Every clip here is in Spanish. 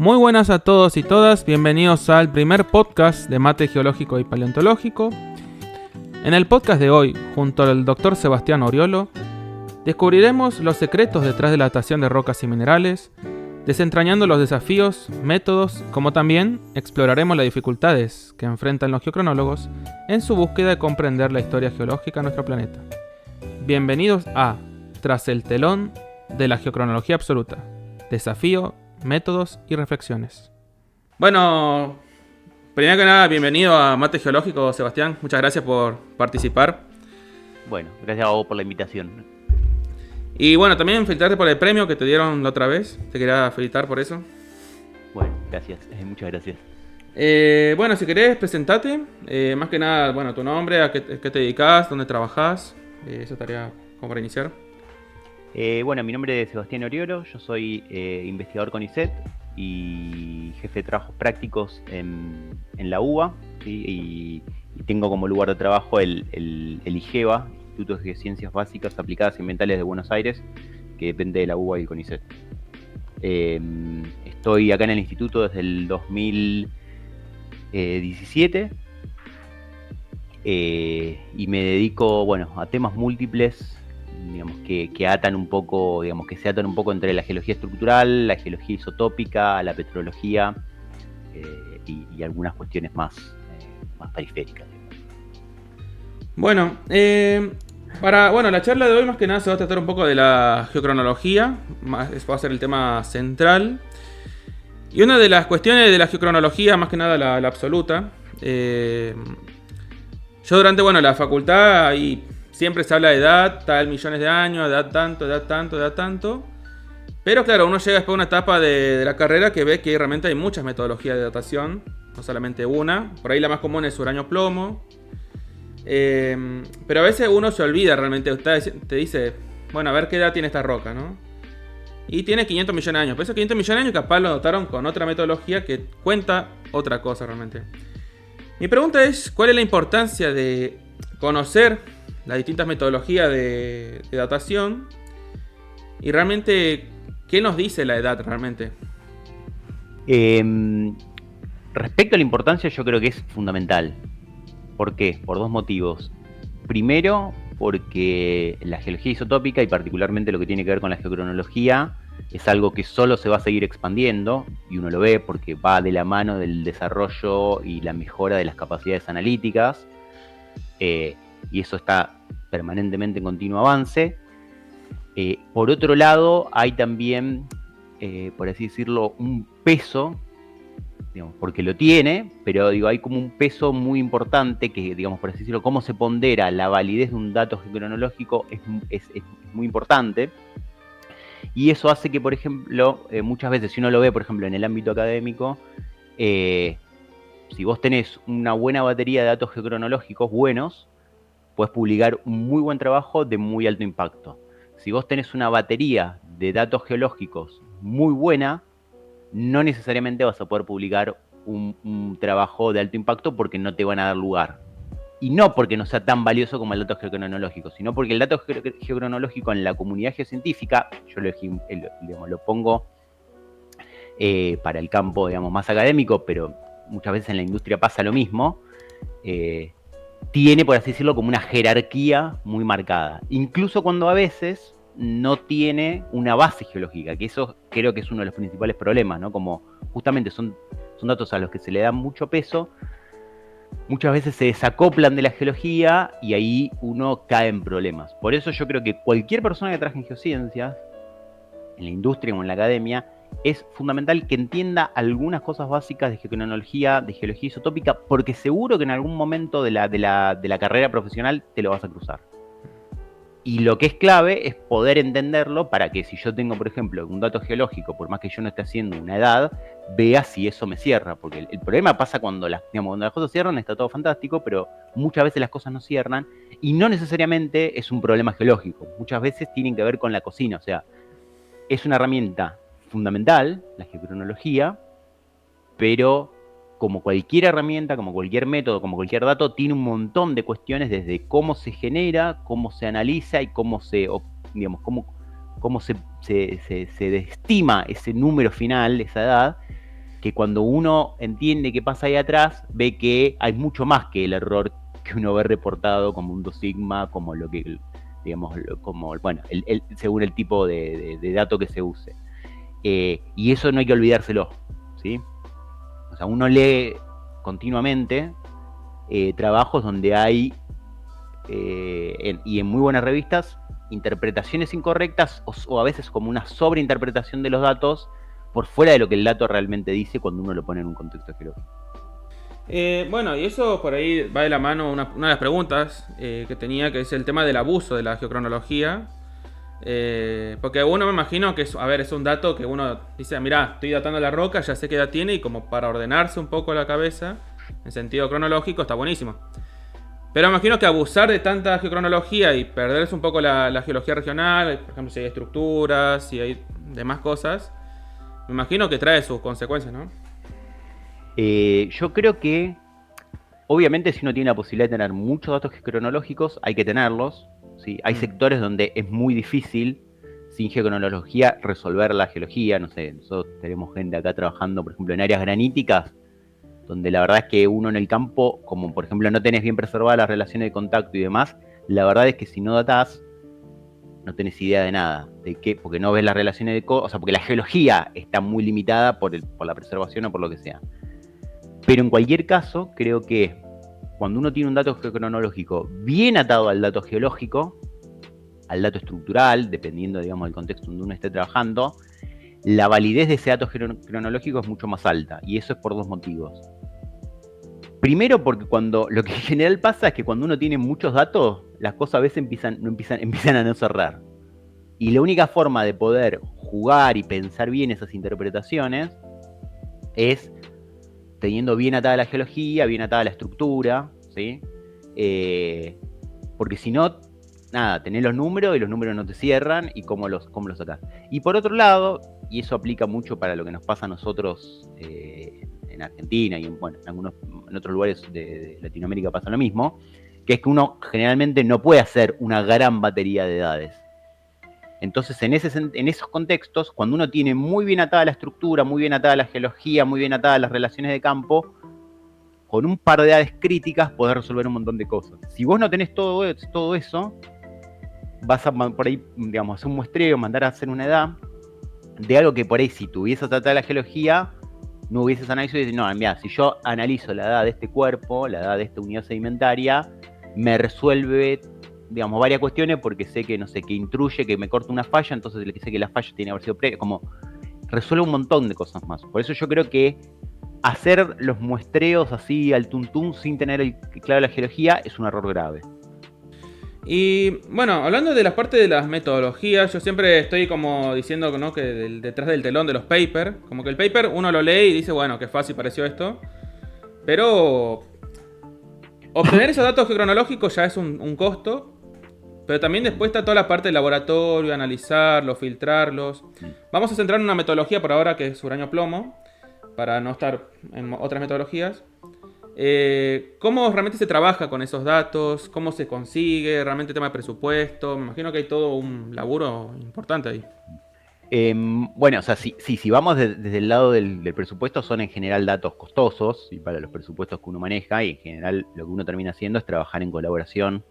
Muy buenas a todos y todas, bienvenidos al primer podcast de mate geológico y paleontológico. En el podcast de hoy, junto al Dr. Sebastián Oriolo, descubriremos los secretos detrás de la datación de rocas y minerales, desentrañando los desafíos, métodos, como también exploraremos las dificultades que enfrentan los geocronólogos en su búsqueda de comprender la historia geológica de nuestro planeta. Bienvenidos a Tras el telón de la geocronología absoluta, desafío, métodos y reflexiones. Bueno, primero que nada, bienvenido a Mate Geológico, Sebastián. Muchas gracias por participar. Bueno, gracias a vos por la invitación. Y bueno, también felicitarte por el premio que te dieron la otra vez. Te quería felicitar por eso. Bueno, gracias, muchas gracias. Bueno, si querés, presentate. Más que nada, bueno, tu nombre, a qué te dedicas, dónde trabajás. Eso estaría como para iniciar. Bueno, mi nombre es Sebastián Oriolo, yo soy investigador con CONICET y jefe de trabajos prácticos en la UBA, ¿sí? y tengo como lugar de trabajo el IGEBA, Instituto de Geociencias Básicas Aplicadas y Ambientales de Buenos Aires, que depende de la UBA y el CONICET. Estoy acá en el instituto desde el 2017 y me dedico, bueno, a temas múltiples, digamos, que atan un poco, digamos, que se atan un poco entre la geología estructural, la geología isotópica, la petrología y algunas cuestiones más periféricas. Bueno, la charla de hoy más que nada se va a tratar un poco de la geocronología, va a ser el tema central. Y una de las cuestiones de la geocronología, más que nada la absoluta, yo durante la facultad ahí siempre se habla de edad, tal millones de años, edad tanto, edad tanto, edad tanto. Pero claro, uno llega después a una etapa de la carrera que ve que realmente hay muchas metodologías de datación, no solamente una. Por ahí la más común es uranio-plomo. Pero a veces uno se olvida realmente, usted te dice, bueno, a ver qué edad tiene esta roca, ¿no? Y tiene 500 millones de años. Pero esos 500 millones de años capaz lo dataron con otra metodología que cuenta otra cosa realmente. Mi pregunta es, ¿cuál es la importancia de conocer las distintas metodologías de datación? Y realmente, ¿qué nos dice la edad realmente? Respecto a la importancia, yo creo que es fundamental. ¿Por qué? Por dos motivos. Primero, porque la geología isotópica, y particularmente lo que tiene que ver con la geocronología, es algo que solo se va a seguir expandiendo, y uno lo ve porque va de la mano del desarrollo y la mejora de las capacidades analíticas, y eso está permanentemente en continuo avance. Por otro lado, hay también, por así decirlo, un peso, digamos, porque lo tiene, pero digo, hay como un peso muy importante que, digamos, por así decirlo, cómo se pondera la validez de un dato geocronológico es muy importante. Y eso hace que, por ejemplo, muchas veces, si uno lo ve, por ejemplo, en el ámbito académico, si vos tenés una buena batería de datos geocronológicos buenos, puedes publicar un muy buen trabajo de muy alto impacto. Si vos tenés una batería de datos geológicos muy buena, no necesariamente vas a poder publicar un trabajo de alto impacto porque no te van a dar lugar. Y no porque no sea tan valioso como el dato geocronológico, sino porque el dato geocronológico en la comunidad geocientífica, yo lo pongo para el campo, digamos, más académico, pero muchas veces en la industria pasa lo mismo, tiene, por así decirlo, como una jerarquía muy marcada. Incluso cuando a veces no tiene una base geológica, que eso creo que es uno de los principales problemas, ¿no? Como justamente son datos a los que se le da mucho peso, muchas veces se desacoplan de la geología y ahí uno cae en problemas. Por eso yo creo que cualquier persona que trabaje en geociencias, en la industria o en la academia, es fundamental que entienda algunas cosas básicas de geocronología, de geología isotópica, porque seguro que en algún momento de la carrera profesional te lo vas a cruzar. Y lo que es clave es poder entenderlo para que si yo tengo, por ejemplo, un dato geológico, por más que yo no esté haciendo una edad, vea si eso me cierra. Porque el problema pasa cuando cuando las cosas cierran, está todo fantástico, pero muchas veces las cosas no cierran y no necesariamente es un problema geológico. Muchas veces tienen que ver con la cocina. O sea, es una herramienta fundamental, la geocronología, pero como cualquier herramienta, como cualquier método, como cualquier dato, tiene un montón de cuestiones desde cómo se genera, cómo se analiza y cómo se estima ese número final, esa edad, que cuando uno entiende qué pasa ahí atrás, ve que hay mucho más que el error que uno ve reportado como un 2 sigma, como lo que, digamos, como, bueno, según el tipo de dato que se use. Y eso no hay que olvidárselo, ¿sí? O sea, uno lee continuamente trabajos donde hay, y en muy buenas revistas, interpretaciones incorrectas o a veces como una sobreinterpretación de los datos por fuera de lo que el dato realmente dice cuando uno lo pone en un contexto geológico. Bueno, y eso por ahí va de la mano una de las preguntas que tenía, que es el tema del abuso de la geocronología. Porque uno me imagino que es un dato que uno dice, mirá, estoy datando la roca, ya sé qué edad tiene, y como para ordenarse un poco la cabeza, en sentido cronológico, está buenísimo. Pero me imagino que abusar de tanta geocronología y perderse un poco la geología regional, por ejemplo, si hay estructuras, si hay demás cosas, me imagino que trae sus consecuencias, ¿no? Yo creo que, obviamente, si uno tiene la posibilidad de tener muchos datos cronológicos, hay que tenerlos, ¿sí? Hay sectores donde es muy difícil, sin geocronología, resolver la geología. No sé, nosotros tenemos gente acá trabajando, por ejemplo, en áreas graníticas, donde la verdad es que uno en el campo, como por ejemplo no tenés bien preservadas las relaciones de contacto y demás, la verdad es que si no datás, no tenés idea de nada. ¿De qué? Porque no ves las relaciones de o sea, porque la geología está muy limitada por la preservación o por lo que sea. Pero en cualquier caso, creo que cuando uno tiene un dato cronológico bien atado al dato geológico, al dato estructural, dependiendo, digamos, del contexto donde uno esté trabajando, la validez de ese dato cronológico es mucho más alta. Y eso es por dos motivos. Primero, porque lo que en general pasa es que cuando uno tiene muchos datos, las cosas a veces empiezan a no cerrar. Y la única forma de poder jugar y pensar bien esas interpretaciones es teniendo bien atada la geología, bien atada la estructura, ¿sí? Porque si no, nada, tenés los números y los números no te cierran, y cómo los sacás. Y por otro lado, y eso aplica mucho para lo que nos pasa a nosotros en Argentina y en otros lugares de Latinoamérica pasa lo mismo, que es que uno generalmente no puede hacer una gran batería de edades. Entonces, en esos contextos, cuando uno tiene muy bien atada la estructura, muy bien atada la geología, muy bien atadas las relaciones de campo, con un par de edades críticas podés resolver un montón de cosas. Si vos no tenés todo eso, vas a por ahí, digamos, hacer un muestreo, mandar a hacer una edad de algo que por ahí, si tuvieses atada la geología, no hubieses análisis y dices, no, mira, si yo analizo la edad de este cuerpo, la edad de esta unidad sedimentaria, me resuelve, digamos, varias cuestiones, porque sé que, no sé, que intruye, que me corta una falla, entonces sé que la falla tiene que haber sido previa, como resuelve un montón de cosas más. Por eso yo creo que hacer los muestreos así al tuntún sin tener claro la geología es un error grave. Y bueno, hablando de la parte de las metodologías, yo siempre estoy como diciendo, ¿no?, que detrás del telón de los papers, como que el paper uno lo lee y dice, bueno, qué fácil pareció esto, pero obtener esos datos cronológicos ya es un costo, pero también después está toda la parte del laboratorio, analizarlos, filtrarlos. Vamos a centrar en una metodología por ahora que es uranio plomo, para no estar en otras metodologías. ¿Cómo realmente se trabaja con esos datos? ¿Cómo se consigue? ¿Realmente tema de presupuesto? Me imagino que hay todo un laburo importante ahí. Bueno, o sea, si vamos desde el lado del presupuesto, son en general datos costosos, y para los presupuestos que uno maneja, y en general lo que uno termina haciendo es trabajar en colaboración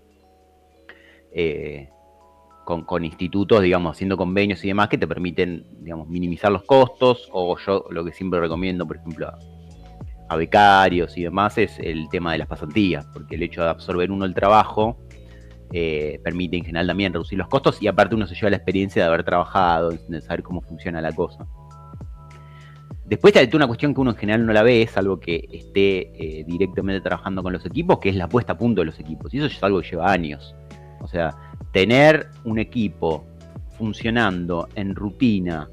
con institutos, digamos, haciendo convenios y demás que te permiten, digamos, minimizar los costos. O yo lo que siempre recomiendo, por ejemplo, a becarios y demás, es el tema de las pasantías, porque el hecho de absorber uno el trabajo permite en general también reducir los costos, y aparte uno se lleva la experiencia de haber trabajado, de saber cómo funciona la cosa. Después hay una cuestión que uno en general no la ve, es algo que esté directamente trabajando con los equipos, que es la puesta a punto de los equipos, y eso es algo que lleva años. O sea, tener un equipo funcionando en rutina,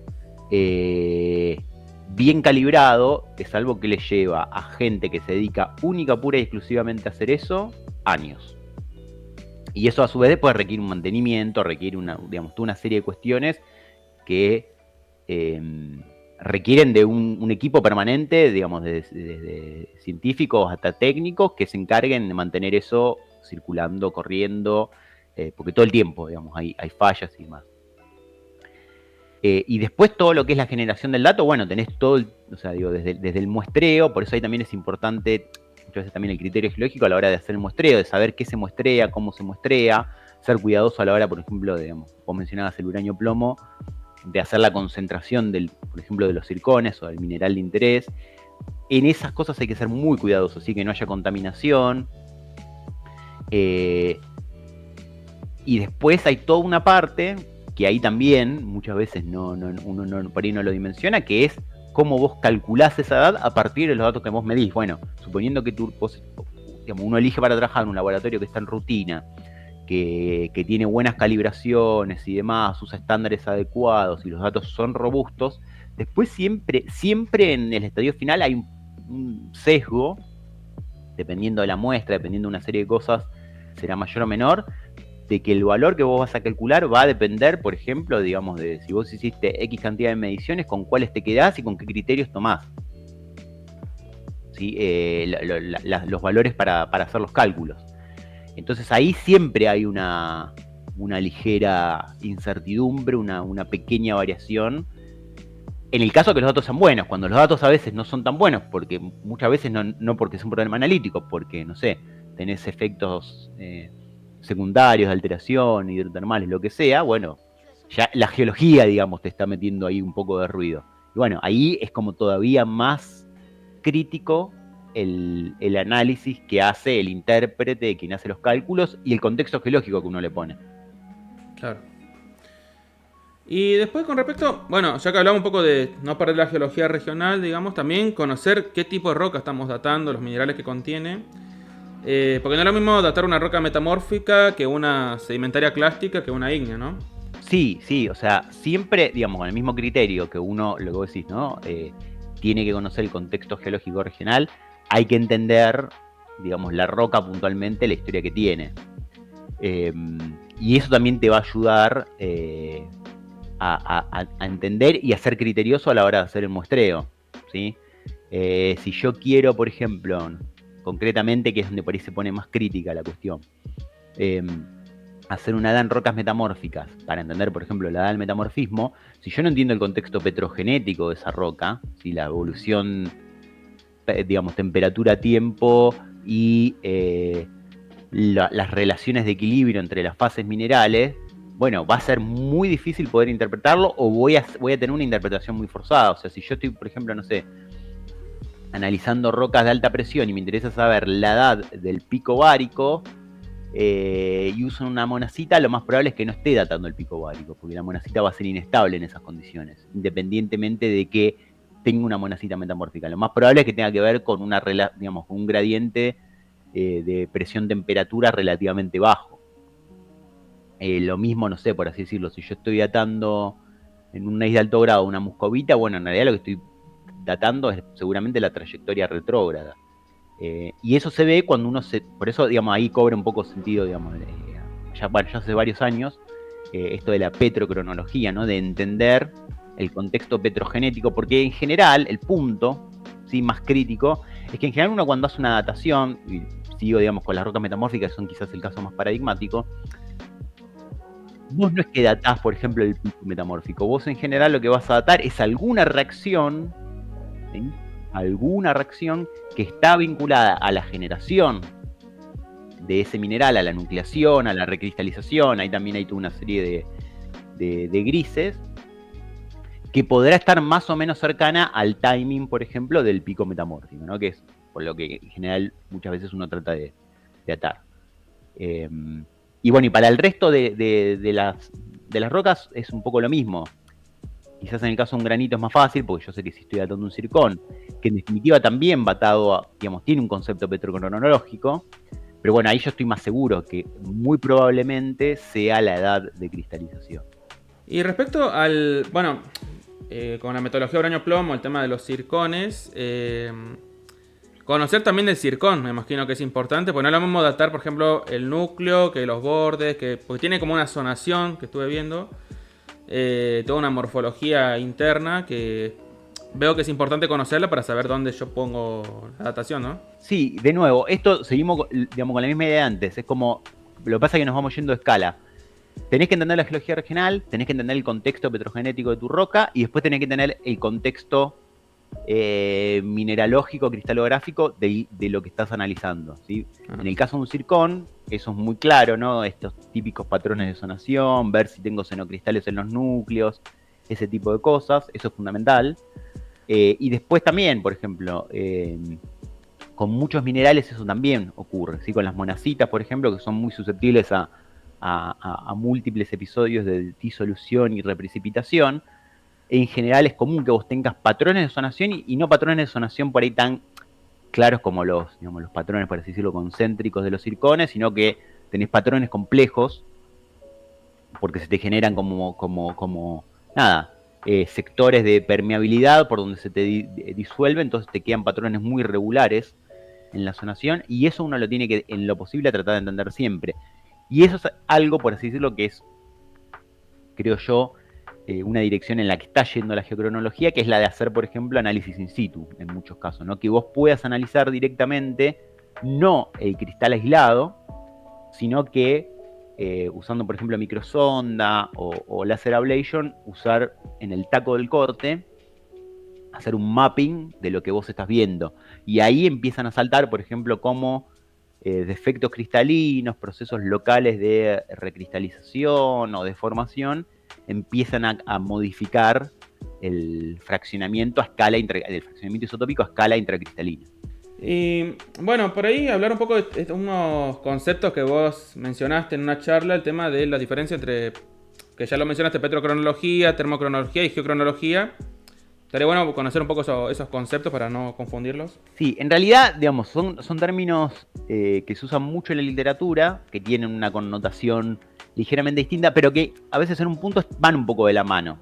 bien calibrado, es algo que le lleva a gente que se dedica única, pura y exclusivamente a hacer eso, años. Y eso a su vez después requiere un mantenimiento, requiere digamos, toda una serie de cuestiones que requieren de un equipo permanente, digamos, desde científicos hasta técnicos, que se encarguen de mantener eso circulando, corriendo, porque todo el tiempo, digamos, hay fallas y demás. Y después todo lo que es la generación del dato, bueno, tenés todo, o sea, digo, desde el muestreo, por eso ahí también es importante, muchas veces también el criterio geológico a la hora de hacer el muestreo, de saber qué se muestrea, cómo se muestrea, ser cuidadoso a la hora, por ejemplo, de, vos mencionabas el uranio plomo, de hacer la concentración, por ejemplo, de los zircones o del mineral de interés. En esas cosas hay que ser muy cuidadosos, así que no haya contaminación. Y después hay toda una parte que ahí también muchas veces uno por ahí no lo dimensiona, que es cómo vos calculás esa edad a partir de los datos que vos medís. Bueno, suponiendo que uno elige para trabajar en un laboratorio que está en rutina, que tiene buenas calibraciones y demás, usa estándares adecuados y los datos son robustos, después siempre en el estadio final hay un sesgo, dependiendo de la muestra, dependiendo de una serie de cosas, será mayor o menor, de que el valor que vos vas a calcular va a depender, por ejemplo, digamos, de si vos hiciste X cantidad de mediciones, con cuáles te quedás y con qué criterios tomás. ¿Sí? Los valores para hacer los cálculos. Entonces ahí siempre hay una ligera incertidumbre, una pequeña variación. En el caso que los datos sean buenos, cuando los datos a veces no son tan buenos, porque muchas veces no porque es un problema analítico, porque, no sé, tenés efectos secundarios de alteración, hidrotermales, lo que sea, bueno, ya la geología, digamos, te está metiendo ahí un poco de ruido. Y bueno, ahí es como todavía más crítico el análisis que hace el intérprete, quien hace los cálculos, y el contexto geológico que uno le pone. Claro. Y después con respecto, bueno, ya que hablamos un poco de no perder la geología regional, digamos, también conocer qué tipo de roca estamos datando, los minerales que contiene. Porque no es lo mismo datar una roca metamórfica que una sedimentaria clástica que una ígnea, ¿no? Sí, o sea, siempre, digamos, con el mismo criterio que uno, lo que vos decís, ¿no? Tiene que conocer el contexto geológico regional, hay que entender, digamos, la roca puntualmente, la historia que tiene. Y eso también te va a ayudar a entender y a ser criterioso a la hora de hacer el muestreo, ¿sí? Si yo quiero, por ejemplo, concretamente, que es donde por ahí se pone más crítica la cuestión, hacer una edad en rocas metamórficas, para entender, por ejemplo, la edad del metamorfismo, si yo no entiendo el contexto petrogenético de esa roca, si la evolución, digamos, temperatura-tiempo y las relaciones de equilibrio entre las fases minerales, bueno, va a ser muy difícil poder interpretarlo o voy a tener una interpretación muy forzada. O sea, si yo estoy, por ejemplo, no sé, analizando rocas de alta presión y me interesa saber la edad del pico bárico y uso una monacita, lo más probable es que no esté datando el pico bárico, porque la monacita va a ser inestable en esas condiciones, independientemente de que tenga una monacita metamórfica. Lo más probable es que tenga que ver con digamos, con un gradiente de presión-temperatura relativamente bajo. Lo mismo, no sé, por así decirlo, si yo estoy datando en un de alto grado una muscovita, bueno, en realidad lo que estoy datando es seguramente la trayectoria retrógrada. Y eso se ve cuando uno por eso, digamos, ahí cobra un poco sentido, digamos, ya hace varios años, esto de la petrocronología, ¿no? De entender el contexto petrogenético, porque en general el punto, ¿sí?, más crítico, es que en general uno cuando hace una datación, y sigo, digamos, con las rocas metamórficas, que son quizás el caso más paradigmático, vos no es que datás, por ejemplo, el pico metamórfico, vos en general lo que vas a datar es alguna reacción, ¿sí?, alguna reacción que está vinculada a la generación de ese mineral, a la nucleación, a la recristalización, ahí también hay toda una serie de grises, que podrá estar más o menos cercana al timing, por ejemplo, del pico metamórfico, ¿no? Que es por lo que en general muchas veces uno trata de atar. Y bueno, y para el resto de las rocas es un poco lo mismo. Quizás en el caso de un granito es más fácil, porque yo sé que si estoy datando un zircón, que en definitiva también datado, digamos, tiene un concepto petrocronológico, pero bueno, ahí yo estoy más seguro que muy probablemente sea la edad de cristalización. Y respecto al, bueno, con la metodología uranio-plomo, el tema de los zircones, conocer también del zircón, me imagino que es importante, porque no es lo mismo datar, por ejemplo, el núcleo que los bordes, porque tiene como una zonación que estuve viendo, toda una morfología interna que veo que es importante conocerla para saber dónde yo pongo la datación, ¿no? Sí, de nuevo, esto seguimos, digamos, con la misma idea de antes, es como, lo que pasa es que nos vamos yendo a escala. tenés que entender la geología regional, tenés que entender el contexto petrogenético de tu roca y después tenés que tener el contexto mineralógico, cristalográfico de lo que estás analizando, ¿sí? En el caso de un zircón, eso es muy claro, ¿no? Estos típicos patrones de zonación, ver si tengo xenocristales en los núcleos, ese tipo de cosas, eso es fundamental. Y después también, por ejemplo, con muchos minerales eso también ocurre, ¿sí? Con las monacitas, por ejemplo, que son muy susceptibles a múltiples episodios de disolución y reprecipitación. En general es común que vos tengas patrones de zonación y no patrones de zonación por ahí tan claros como los patrones, por así decirlo, concéntricos de los zircones, sino que tenés patrones complejos porque se te generan sectores de permeabilidad por donde se te disuelve, entonces te quedan patrones muy irregulares en la zonación y eso uno lo tiene que, en lo posible, tratar de entender siempre. Y eso es algo, por así decirlo, que es, creo yo, una dirección en la que está yendo la geocronología, que es la de hacer, por ejemplo, análisis in situ, en muchos casos, ¿no? Que vos puedas analizar directamente, no el cristal aislado, sino que usando, por ejemplo, microsonda o laser ablation, usar en el taco del corte, hacer un mapping de lo que vos estás viendo. Y ahí empiezan a saltar, por ejemplo, como defectos cristalinos, procesos locales de recristalización o deformación, empiezan a modificar el fraccionamiento a escala el fraccionamiento isotópico a escala intracristalina. Y bueno, por ahí hablar un poco de unos conceptos que vos mencionaste en una charla, el tema de la diferencia entre, que ya lo mencionaste, petrocronología, termocronología y geocronología. Estaría bueno conocer un poco esos conceptos para no confundirlos. Sí, en realidad, digamos, son términos que se usan mucho en la literatura, que tienen una connotación ligeramente distinta, pero que a veces en un punto van un poco de la mano.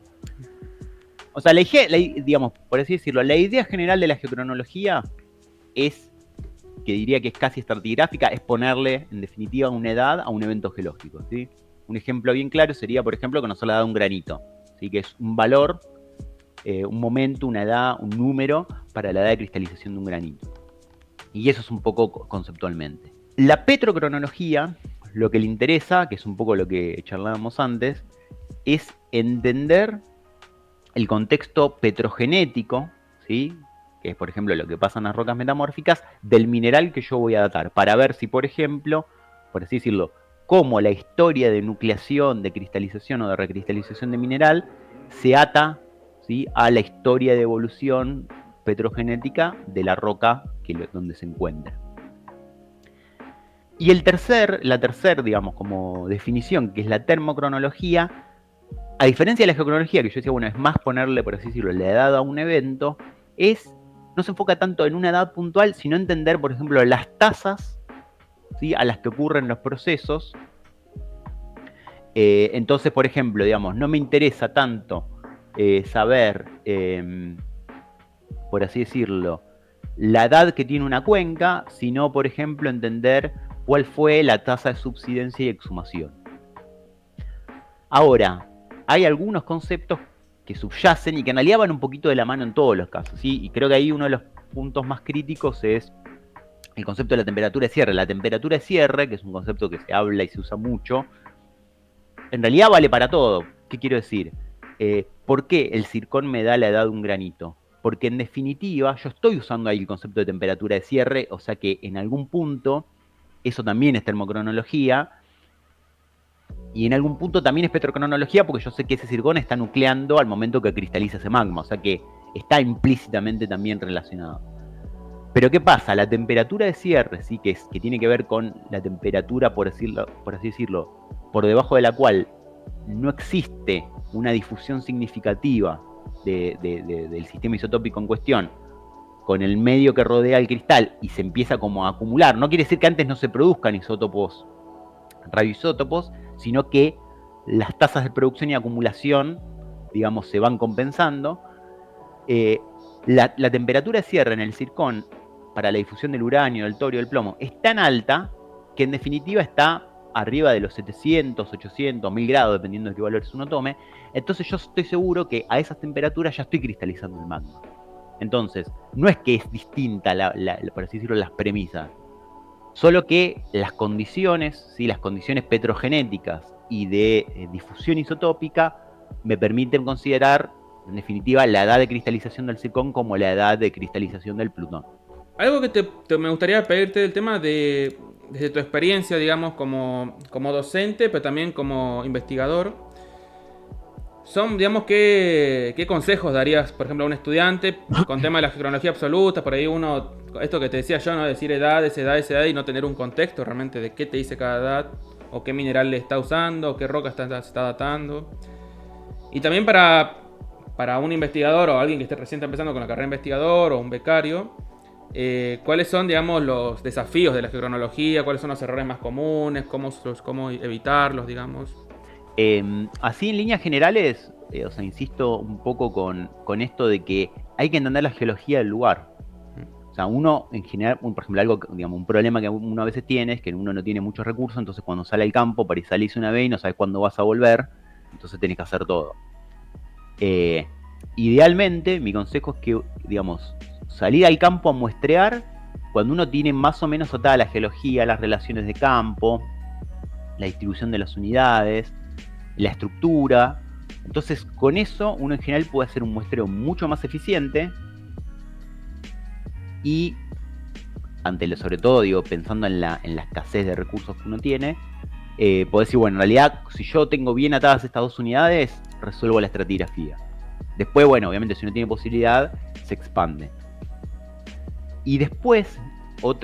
O sea, digamos, por así decirlo, la idea general de la geocronología es, que diría que es casi estratigráfica, es ponerle, en definitiva, una edad a un evento geológico, ¿sí? Un ejemplo bien claro sería, por ejemplo, conocer la edad de un granito, ¿sí? Que es un valor, un momento, una edad, un número para la edad de cristalización de un granito. Y eso es un poco conceptualmente. La petrocronología, lo que le interesa, que es un poco lo que charlábamos antes, es entender el contexto petrogenético, ¿sí? Que es, por ejemplo, lo que pasa en las rocas metamórficas, del mineral que yo voy a datar, para ver si, por ejemplo, por así decirlo, cómo la historia de nucleación, de cristalización o de recristalización de mineral se ata, ¿sí?, a la historia de evolución petrogenética de la roca donde se encuentra. Y la tercera, digamos, como definición, que es la termocronología, a diferencia de la geocronología, que yo decía, bueno, es más ponerle, por así decirlo, la edad a un evento, no se enfoca tanto en una edad puntual, sino entender, por ejemplo, las tasas, ¿sí?, a las que ocurren los procesos. Entonces, por ejemplo, digamos, no me interesa tanto saber, por así decirlo, la edad que tiene una cuenca, sino, por ejemplo, entender cuál fue la tasa de subsidencia y exhumación. Ahora, hay algunos conceptos que subyacen y que en realidad van un poquito de la mano en todos los casos, ¿sí? Y creo que ahí uno de los puntos más críticos es el concepto de la temperatura de cierre. La temperatura de cierre, que es un concepto que se habla y se usa mucho, en realidad vale para todo. ¿Qué quiero decir? ¿Por qué el zircón me da la edad de un granito? Porque en definitiva yo estoy usando ahí el concepto de temperatura de cierre, o sea que en algún punto eso también es termocronología, y en algún punto también es petrocronología, porque yo sé que ese zircón está nucleando al momento que cristaliza ese magma, o sea que está implícitamente también relacionado. Pero ¿qué pasa? La temperatura de cierre, ¿sí?, que tiene que ver con la temperatura, por así decirlo, por debajo de la cual no existe una difusión significativa del sistema isotópico en cuestión con el medio que rodea el cristal y se empieza como a acumular. No quiere decir que antes no se produzcan isótopos, radioisótopos, sino que las tasas de producción y acumulación, digamos, se van compensando. La temperatura de cierre en el zircón para la difusión del uranio, del torio, del plomo, es tan alta que en definitiva está arriba de los 700, 800, 1000 grados, dependiendo de qué valores uno tome. Entonces yo estoy seguro que a esas temperaturas ya estoy cristalizando el magma. Entonces, no es que es distinta, por así decirlo, las premisas, solo que las condiciones, ¿sí?, las condiciones petrogenéticas y de difusión isotópica me permiten considerar, en definitiva, la edad de cristalización del zircón como la edad de cristalización del plutón. Algo que me gustaría pedirte del tema desde tu experiencia, digamos, como docente, pero también como investigador, son, digamos, ¿qué consejos darías, por ejemplo, a un estudiante con tema de la cronología absoluta? Por ahí uno, esto que te decía yo, ¿no? Decir edades, y no tener un contexto realmente de qué te dice cada edad, o qué mineral le está usando, o qué roca se está datando. Y también para un investigador o alguien que esté recién empezando con la carrera de investigador o un becario, ¿cuáles son, digamos, los desafíos de la geocronología? ¿Cuáles son los errores más comunes? ¿Cómo evitarlos, digamos? Así en líneas generales, o sea, insisto un poco con esto de que hay que entender la geología del lugar. O sea, uno en general, por ejemplo, algo, digamos, un problema que uno a veces tiene es que uno no tiene muchos recursos, entonces cuando sale al campo, para ir salís una vez y no sabes cuándo vas a volver, entonces tenés que hacer todo. Idealmente, mi consejo es que, digamos, salir al campo a muestrear cuando uno tiene más o menos atada la geología, las relaciones de campo, la distribución de las unidades, la estructura. Entonces, con eso, uno en general puede hacer un muestreo mucho más eficiente y, sobre todo, digo, pensando en la escasez de recursos que uno tiene, puede decir, bueno, en realidad, si yo tengo bien atadas estas dos unidades, resuelvo la estratigrafía. Después, bueno, obviamente, si uno tiene posibilidad, se expande. Y después,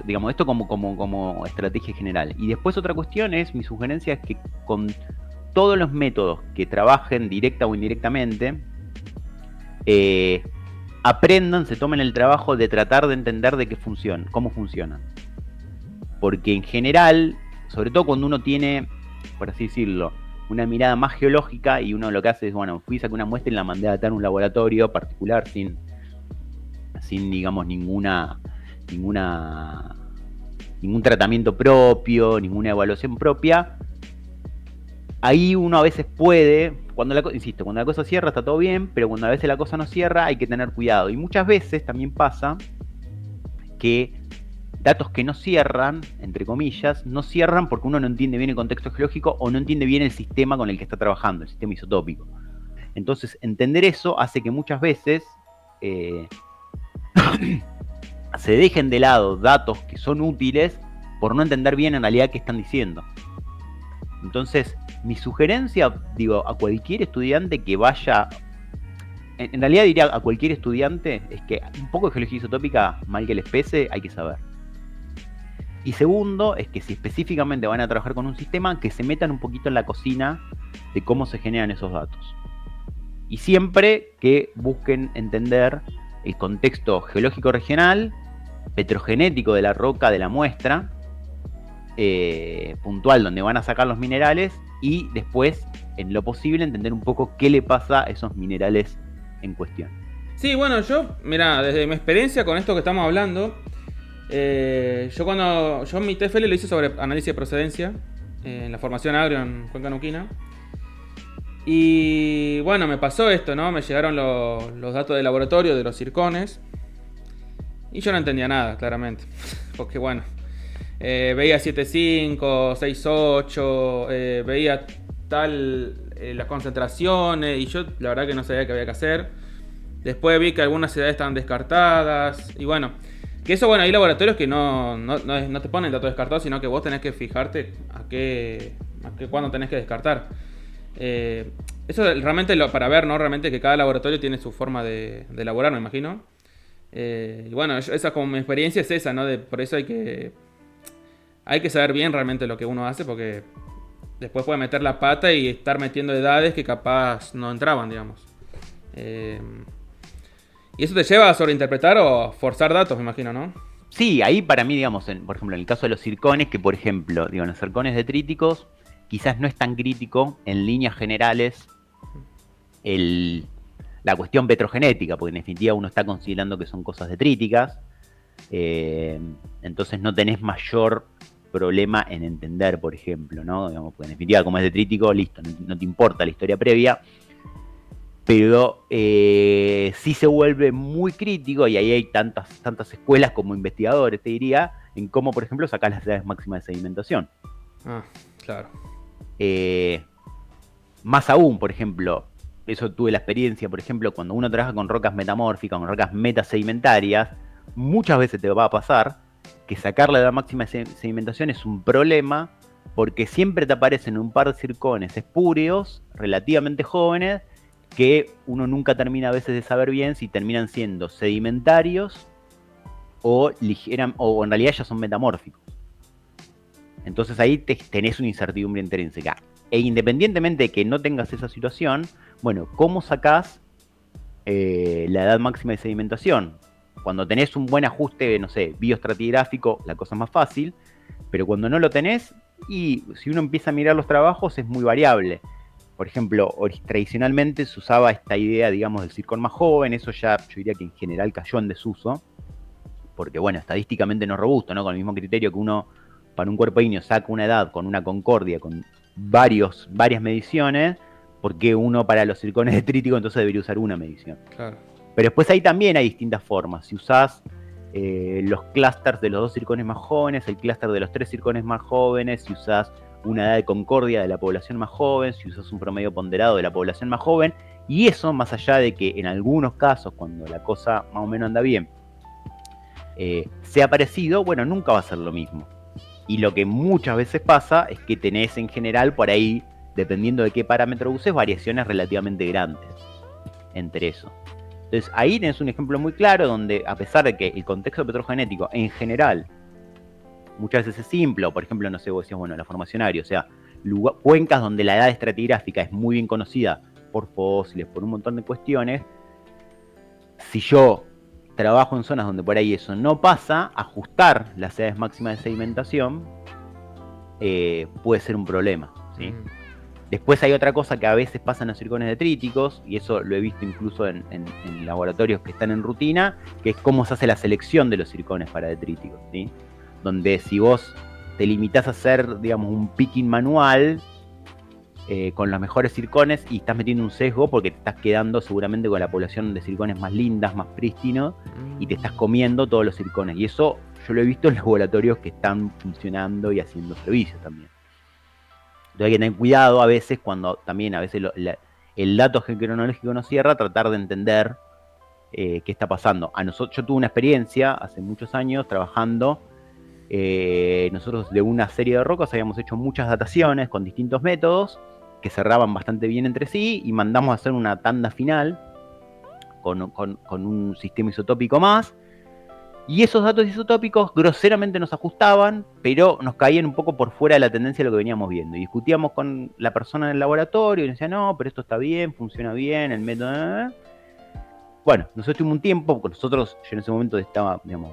digamos, esto como estrategia general. Y después otra cuestión es, mi sugerencia es que con todos los métodos que trabajen directa o indirectamente, aprendan, se tomen el trabajo de tratar de entender cómo funcionan. Porque en general, sobre todo cuando uno tiene, por así decirlo, una mirada más geológica y uno lo que hace es, bueno, fui, saqué una muestra y la mandé a datar en un laboratorio particular sin digamos, ningún tratamiento propio, ninguna evaluación propia. Ahí uno a veces puede, cuando la cosa cierra está todo bien, pero cuando a veces la cosa no cierra hay que tener cuidado. Y muchas veces también pasa que datos que no cierran, entre comillas, no cierran porque uno no entiende bien el contexto geológico o no entiende bien el sistema con el que está trabajando, el sistema isotópico. Entonces, entender eso hace que muchas veces se dejen de lado datos que son útiles por no entender bien en realidad qué están diciendo. Entonces, mi sugerencia, digo, a cualquier estudiante que vaya, en realidad diría a cualquier estudiante, es que un poco de geología isotópica, mal que les pese, hay que saber. Y segundo, es que si específicamente van a trabajar con un sistema, que se metan un poquito en la cocina de cómo se generan esos datos. Y siempre que busquen entender el contexto geológico regional, petrogenético de la roca de la muestra, puntual donde van a sacar los minerales, y después, en lo posible, entender un poco qué le pasa a esos minerales en cuestión. Sí, bueno, mira, desde mi experiencia con esto que estamos hablando, yo mi TFL lo hice sobre análisis de procedencia en la formación agro en Cuenca Neuquina. Y bueno, me pasó esto, ¿no? Me llegaron los datos de laboratorio de los zircones. Y yo no entendía nada, claramente. Porque bueno, veía 7.5, 6.8, veía las concentraciones. Y yo la verdad que no sabía qué había que hacer. Después vi que algunas edades estaban descartadas. Y bueno, que eso, bueno, hay laboratorios que no te ponen datos descartados, sino que vos tenés que fijarte cuándo tenés que descartar. Eso realmente para ver, ¿no? Realmente que cada laboratorio tiene su forma de elaborar, me imagino. Y bueno, esa como mi experiencia es esa, ¿no? Por eso hay que saber bien realmente lo que uno hace, porque después puede meter la pata y estar metiendo edades que capaz no entraban, digamos. Y eso te lleva a sobreinterpretar o forzar datos, me imagino, ¿no? Sí, ahí para mí, digamos, por ejemplo, en el caso de los zircones, que por ejemplo, digo, en los zircones detríticos, quizás no es tan crítico en líneas generales la cuestión petrogenética, porque en definitiva uno está considerando que son cosas detríticas, entonces no tenés mayor problema en entender, por ejemplo, ¿no? Digamos, porque en definitiva, como es detrítico, listo, no te importa la historia previa, pero sí se vuelve muy crítico, y ahí hay tantas escuelas como investigadores, te diría, en cómo, por ejemplo, sacás las edades máximas de sedimentación. Ah, claro. Más aún, por ejemplo, eso tuve la experiencia, por ejemplo, cuando uno trabaja con rocas metamórficas, con rocas metasedimentarias, muchas veces te va a pasar que sacar la edad máxima de sedimentación es un problema porque siempre te aparecen un par de circones espúreos, relativamente jóvenes, que uno nunca termina a veces de saber bien si terminan siendo sedimentarios o en realidad ya son metamórficos. Entonces ahí tenés una incertidumbre intrínseca. E independientemente de que no tengas esa situación, bueno, ¿cómo sacás la edad máxima de sedimentación? Cuando tenés un buen ajuste, no sé, bioestratigráfico, la cosa es más fácil, pero cuando no lo tenés, y si uno empieza a mirar los trabajos, es muy variable. Por ejemplo, tradicionalmente se usaba esta idea, digamos, del circón más joven, eso ya yo diría que en general cayó en desuso, porque bueno, estadísticamente no es robusto, ¿no? Con el mismo criterio que uno para un cuerpo ígneo saca una edad con una concordia, con varias mediciones, porque uno para los circones detríticos entonces debería usar una medición. Claro. Pero después ahí también hay distintas formas. Si usás los clústeres de los 2 circones más jóvenes, el clúster de los 3 circones más jóvenes, si usás una edad de concordia de la población más joven, si usás un promedio ponderado de la población más joven, y eso más allá de que en algunos casos, cuando la cosa más o menos anda bien, sea parecido, bueno, nunca va a ser lo mismo. Y lo que muchas veces pasa es que tenés en general por ahí, dependiendo de qué parámetro uses, variaciones relativamente grandes entre eso. Entonces ahí tenés un ejemplo muy claro donde, a pesar de que el contexto petrogenético en general muchas veces es simple, o por ejemplo, no sé, vos decías, bueno, la formación aérea, o sea, cuencas donde la edad estratigráfica es muy bien conocida por fósiles, por un montón de cuestiones, si yo trabajo en zonas donde por ahí eso no pasa, ajustar las edades máximas de sedimentación puede ser un problema, ¿sí? Después hay otra cosa que a veces pasa en los circones detríticos, y eso lo he visto incluso en laboratorios que están en rutina, que es cómo se hace la selección de los circones para detríticos, ¿sí? Donde si vos te limitás a hacer, digamos, un picking manual con los mejores circones y estás metiendo un sesgo porque te estás quedando seguramente con la población de circones más lindas, más prístinos, y te estás comiendo todos los circones. Y eso yo lo he visto en laboratorios que están funcionando y haciendo servicios también. Entonces hay que tener cuidado a veces cuando también a veces el dato cronológico no cierra, tratar de entender qué está pasando. Yo tuve una experiencia hace muchos años trabajando, nosotros de una serie de rocas habíamos hecho muchas dataciones con distintos métodos que cerraban bastante bien entre sí y mandamos a hacer una tanda final con un sistema isotópico más. Y esos datos isotópicos groseramente nos ajustaban, pero nos caían un poco por fuera de la tendencia de lo que veníamos viendo. Y discutíamos con la persona en el laboratorio y nos decía, no, pero esto está bien, funciona bien, el método... Bueno, nosotros tuvimos un tiempo, porque yo en ese momento estaba, digamos,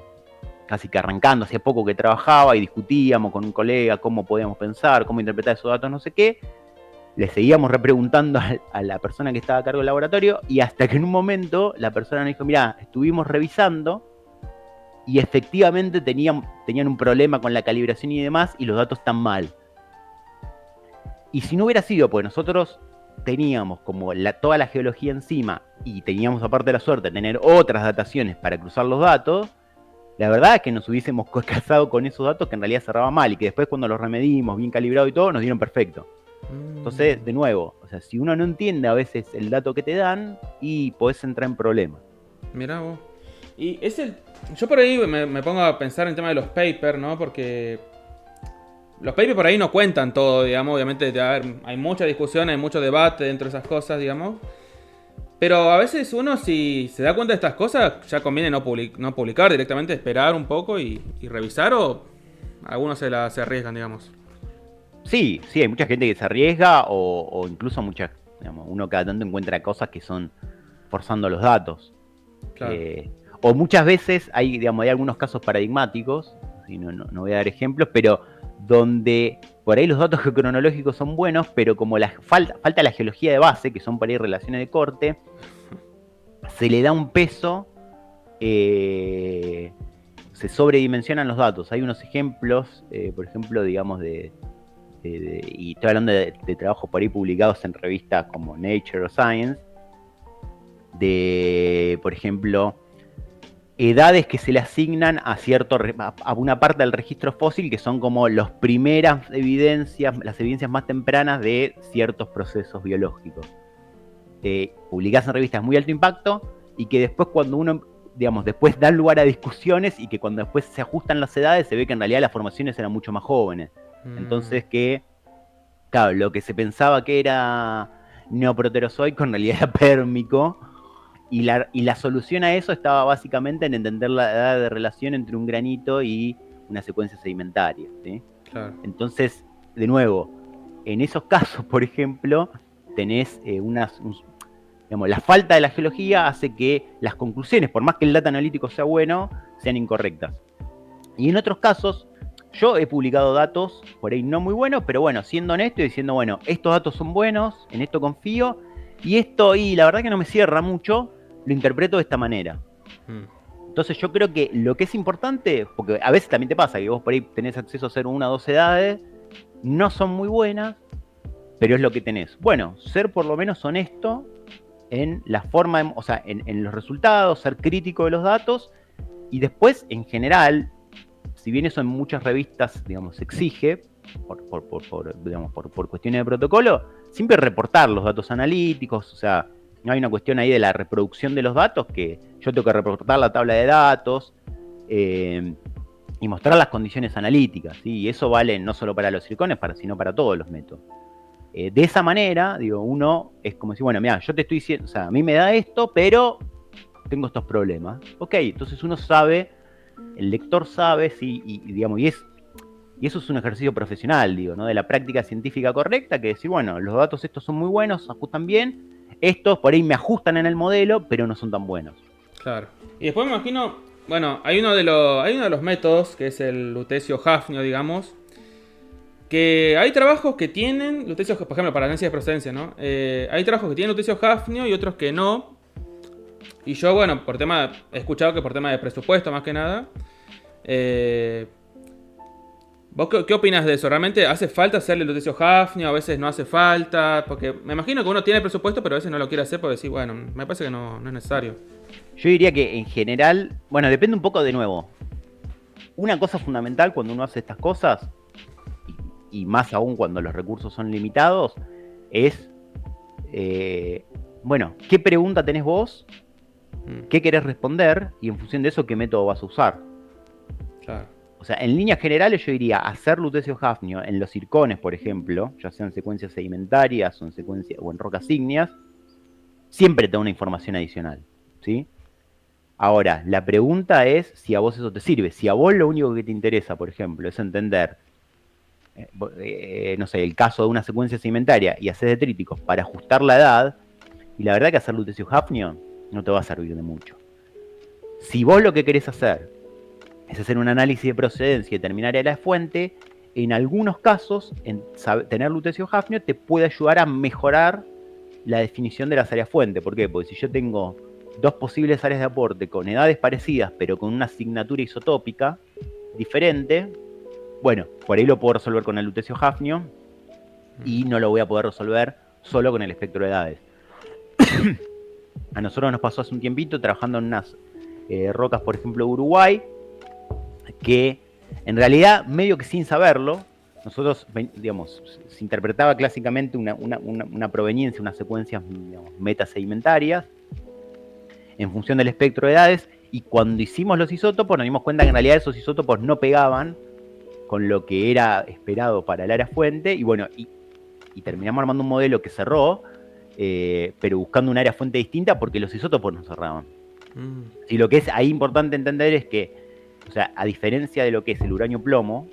casi que arrancando, hacía poco que trabajaba y discutíamos con un colega cómo podíamos pensar, cómo interpretar esos datos, no sé qué. Le seguíamos repreguntando a la persona que estaba a cargo del laboratorio y hasta que en un momento la persona nos dijo, mirá, estuvimos revisando y efectivamente tenían un problema con la calibración y demás y los datos están mal. Y si no hubiera sido, pues nosotros teníamos como toda la geología encima y teníamos aparte la suerte de tener otras dataciones para cruzar los datos, la verdad es que nos hubiésemos casado con esos datos que en realidad cerraban mal y que después cuando los remedimos bien calibrado y todo, nos dieron perfecto. Entonces, de nuevo, o sea, si uno no entiende a veces el dato que te dan, y podés entrar en problemas. Mirá vos. Y yo por ahí me pongo a pensar en el tema de los papers, ¿no? Porque los papers por ahí no cuentan todo, digamos. Obviamente hay mucha discusión, hay mucho debate dentro de esas cosas, digamos. Pero a veces uno, si se da cuenta de estas cosas, ya conviene no publicar directamente, esperar un poco y revisar, o algunos se arriesgan, digamos. Sí, hay mucha gente que se arriesga o incluso digamos, uno cada tanto encuentra cosas que son forzando los datos. Claro. O muchas veces hay algunos casos paradigmáticos, no voy a dar ejemplos, pero donde por ahí los datos geocronológicos son buenos, pero como falta la geología de base, que son por ahí relaciones de corte, se le da un peso, se sobredimensionan los datos. Hay unos ejemplos, por ejemplo, digamos, y estoy hablando de trabajos por ahí publicados en revistas como Nature o Science, de, por ejemplo, edades que se le asignan a una parte del registro fósil, que son como las primeras evidencias, las evidencias más tempranas de ciertos procesos biológicos. Publicadas en revistas de muy alto impacto y que después cuando uno, digamos, después dan lugar a discusiones y que cuando después se ajustan las edades se ve que en realidad las formaciones eran mucho más jóvenes. Entonces que, claro, lo que se pensaba que era neoproterozoico en realidad era pérmico. Y la solución a eso estaba básicamente en entender la edad de relación entre un granito y una secuencia sedimentaria, ¿sí? Claro. Entonces, de nuevo, en esos casos, por ejemplo, tenés digamos, la falta de la geología hace que las conclusiones, por más que el data analítico sea bueno, sean incorrectas. Y en otros casos, yo he publicado datos, por ahí no muy buenos, pero bueno, siendo honesto y diciendo, bueno, estos datos son buenos, en esto confío, y esto, y la verdad que no me cierra mucho, lo interpreto de esta manera. Entonces yo creo que lo que es importante, porque a veces también te pasa que vos por ahí tenés acceso a ser una o dos edades, no son muy buenas, pero es lo que tenés. Bueno, ser por lo menos honesto en la forma, o sea, en los resultados, ser crítico de los datos, y después, en general, si bien eso en muchas revistas, digamos, se exige, por cuestiones de protocolo, siempre reportar los datos analíticos, o sea, hay una cuestión ahí de la reproducción de los datos, que yo tengo que reportar la tabla de datos y mostrar las condiciones analíticas, ¿sí? Y eso vale no solo para los silicones, sino para todos los métodos. De esa manera, digo, uno es como decir, bueno, mira, yo te estoy diciendo, o sea, a mí me da esto, pero tengo estos problemas. Ok, entonces uno sabe, el lector sabe, sí, digamos, y eso es un ejercicio profesional, digo, ¿no? De la práctica científica correcta, que decir, bueno, los datos estos son muy buenos, se ajustan bien, estos por ahí me ajustan en el modelo, pero no son tan buenos. Claro. Y después me imagino, bueno, hay uno de los métodos, que es el lutecio-hafnio, digamos, que hay trabajos que tienen lutecio, por ejemplo, para análisis de procedencia, ¿no? Hay trabajos que tienen lutecio-hafnio y otros que no. Y yo, bueno, he escuchado que por tema de presupuesto, más que nada. ¿Vos qué opinas de eso? ¿Realmente hace falta hacerle lutecio-hafnio? A veces no hace falta. Porque me imagino que uno tiene presupuesto, pero a veces no lo quiere hacer porque decir, bueno, me parece que no es necesario. Yo diría que en general, bueno, depende un poco de nuevo. Una cosa fundamental cuando uno hace estas cosas, y más aún cuando los recursos son limitados, es, bueno, ¿qué pregunta tenés vos? ¿Qué querés responder? Y en función de eso, ¿qué método vas a usar? Claro. O sea, en líneas generales yo diría hacer lutecio-hafnio en los zircones, por ejemplo, ya sean secuencias sedimentarias o en rocas ígneas, siempre te da una información adicional, ¿sí? Ahora, la pregunta es si a vos eso te sirve. Si a vos lo único que te interesa, por ejemplo, es entender, no sé, el caso de una secuencia sedimentaria y hacer detríticos para ajustar la edad, y la verdad que hacer lutecio-hafnio no te va a servir de mucho. Si vos lo que querés hacer es hacer un análisis de procedencia y determinar área de fuente, en algunos casos, tener lutecio-hafnio te puede ayudar a mejorar la definición de las áreas fuente. ¿Por qué? Porque si yo tengo dos posibles áreas de aporte con edades parecidas, pero con una asignatura isotópica diferente, bueno, por ahí lo puedo resolver con el lutecio-hafnio y no lo voy a poder resolver solo con el espectro de edades. A nosotros nos pasó hace un tiempito trabajando en unas rocas, por ejemplo, Uruguay, que en realidad, medio que sin saberlo, nosotros, digamos, se interpretaba clásicamente una proveniencia, unas secuencias, digamos, metasedimentarias, en función del espectro de edades, y cuando hicimos los isótopos nos dimos cuenta que en realidad esos isótopos no pegaban con lo que era esperado para el área fuente, y bueno, y terminamos armando un modelo que cerró, pero buscando un área fuente distinta porque los isótopos no cerraban. Y lo que es ahí importante entender es que, o sea, a diferencia de lo que es el uranio-plomo,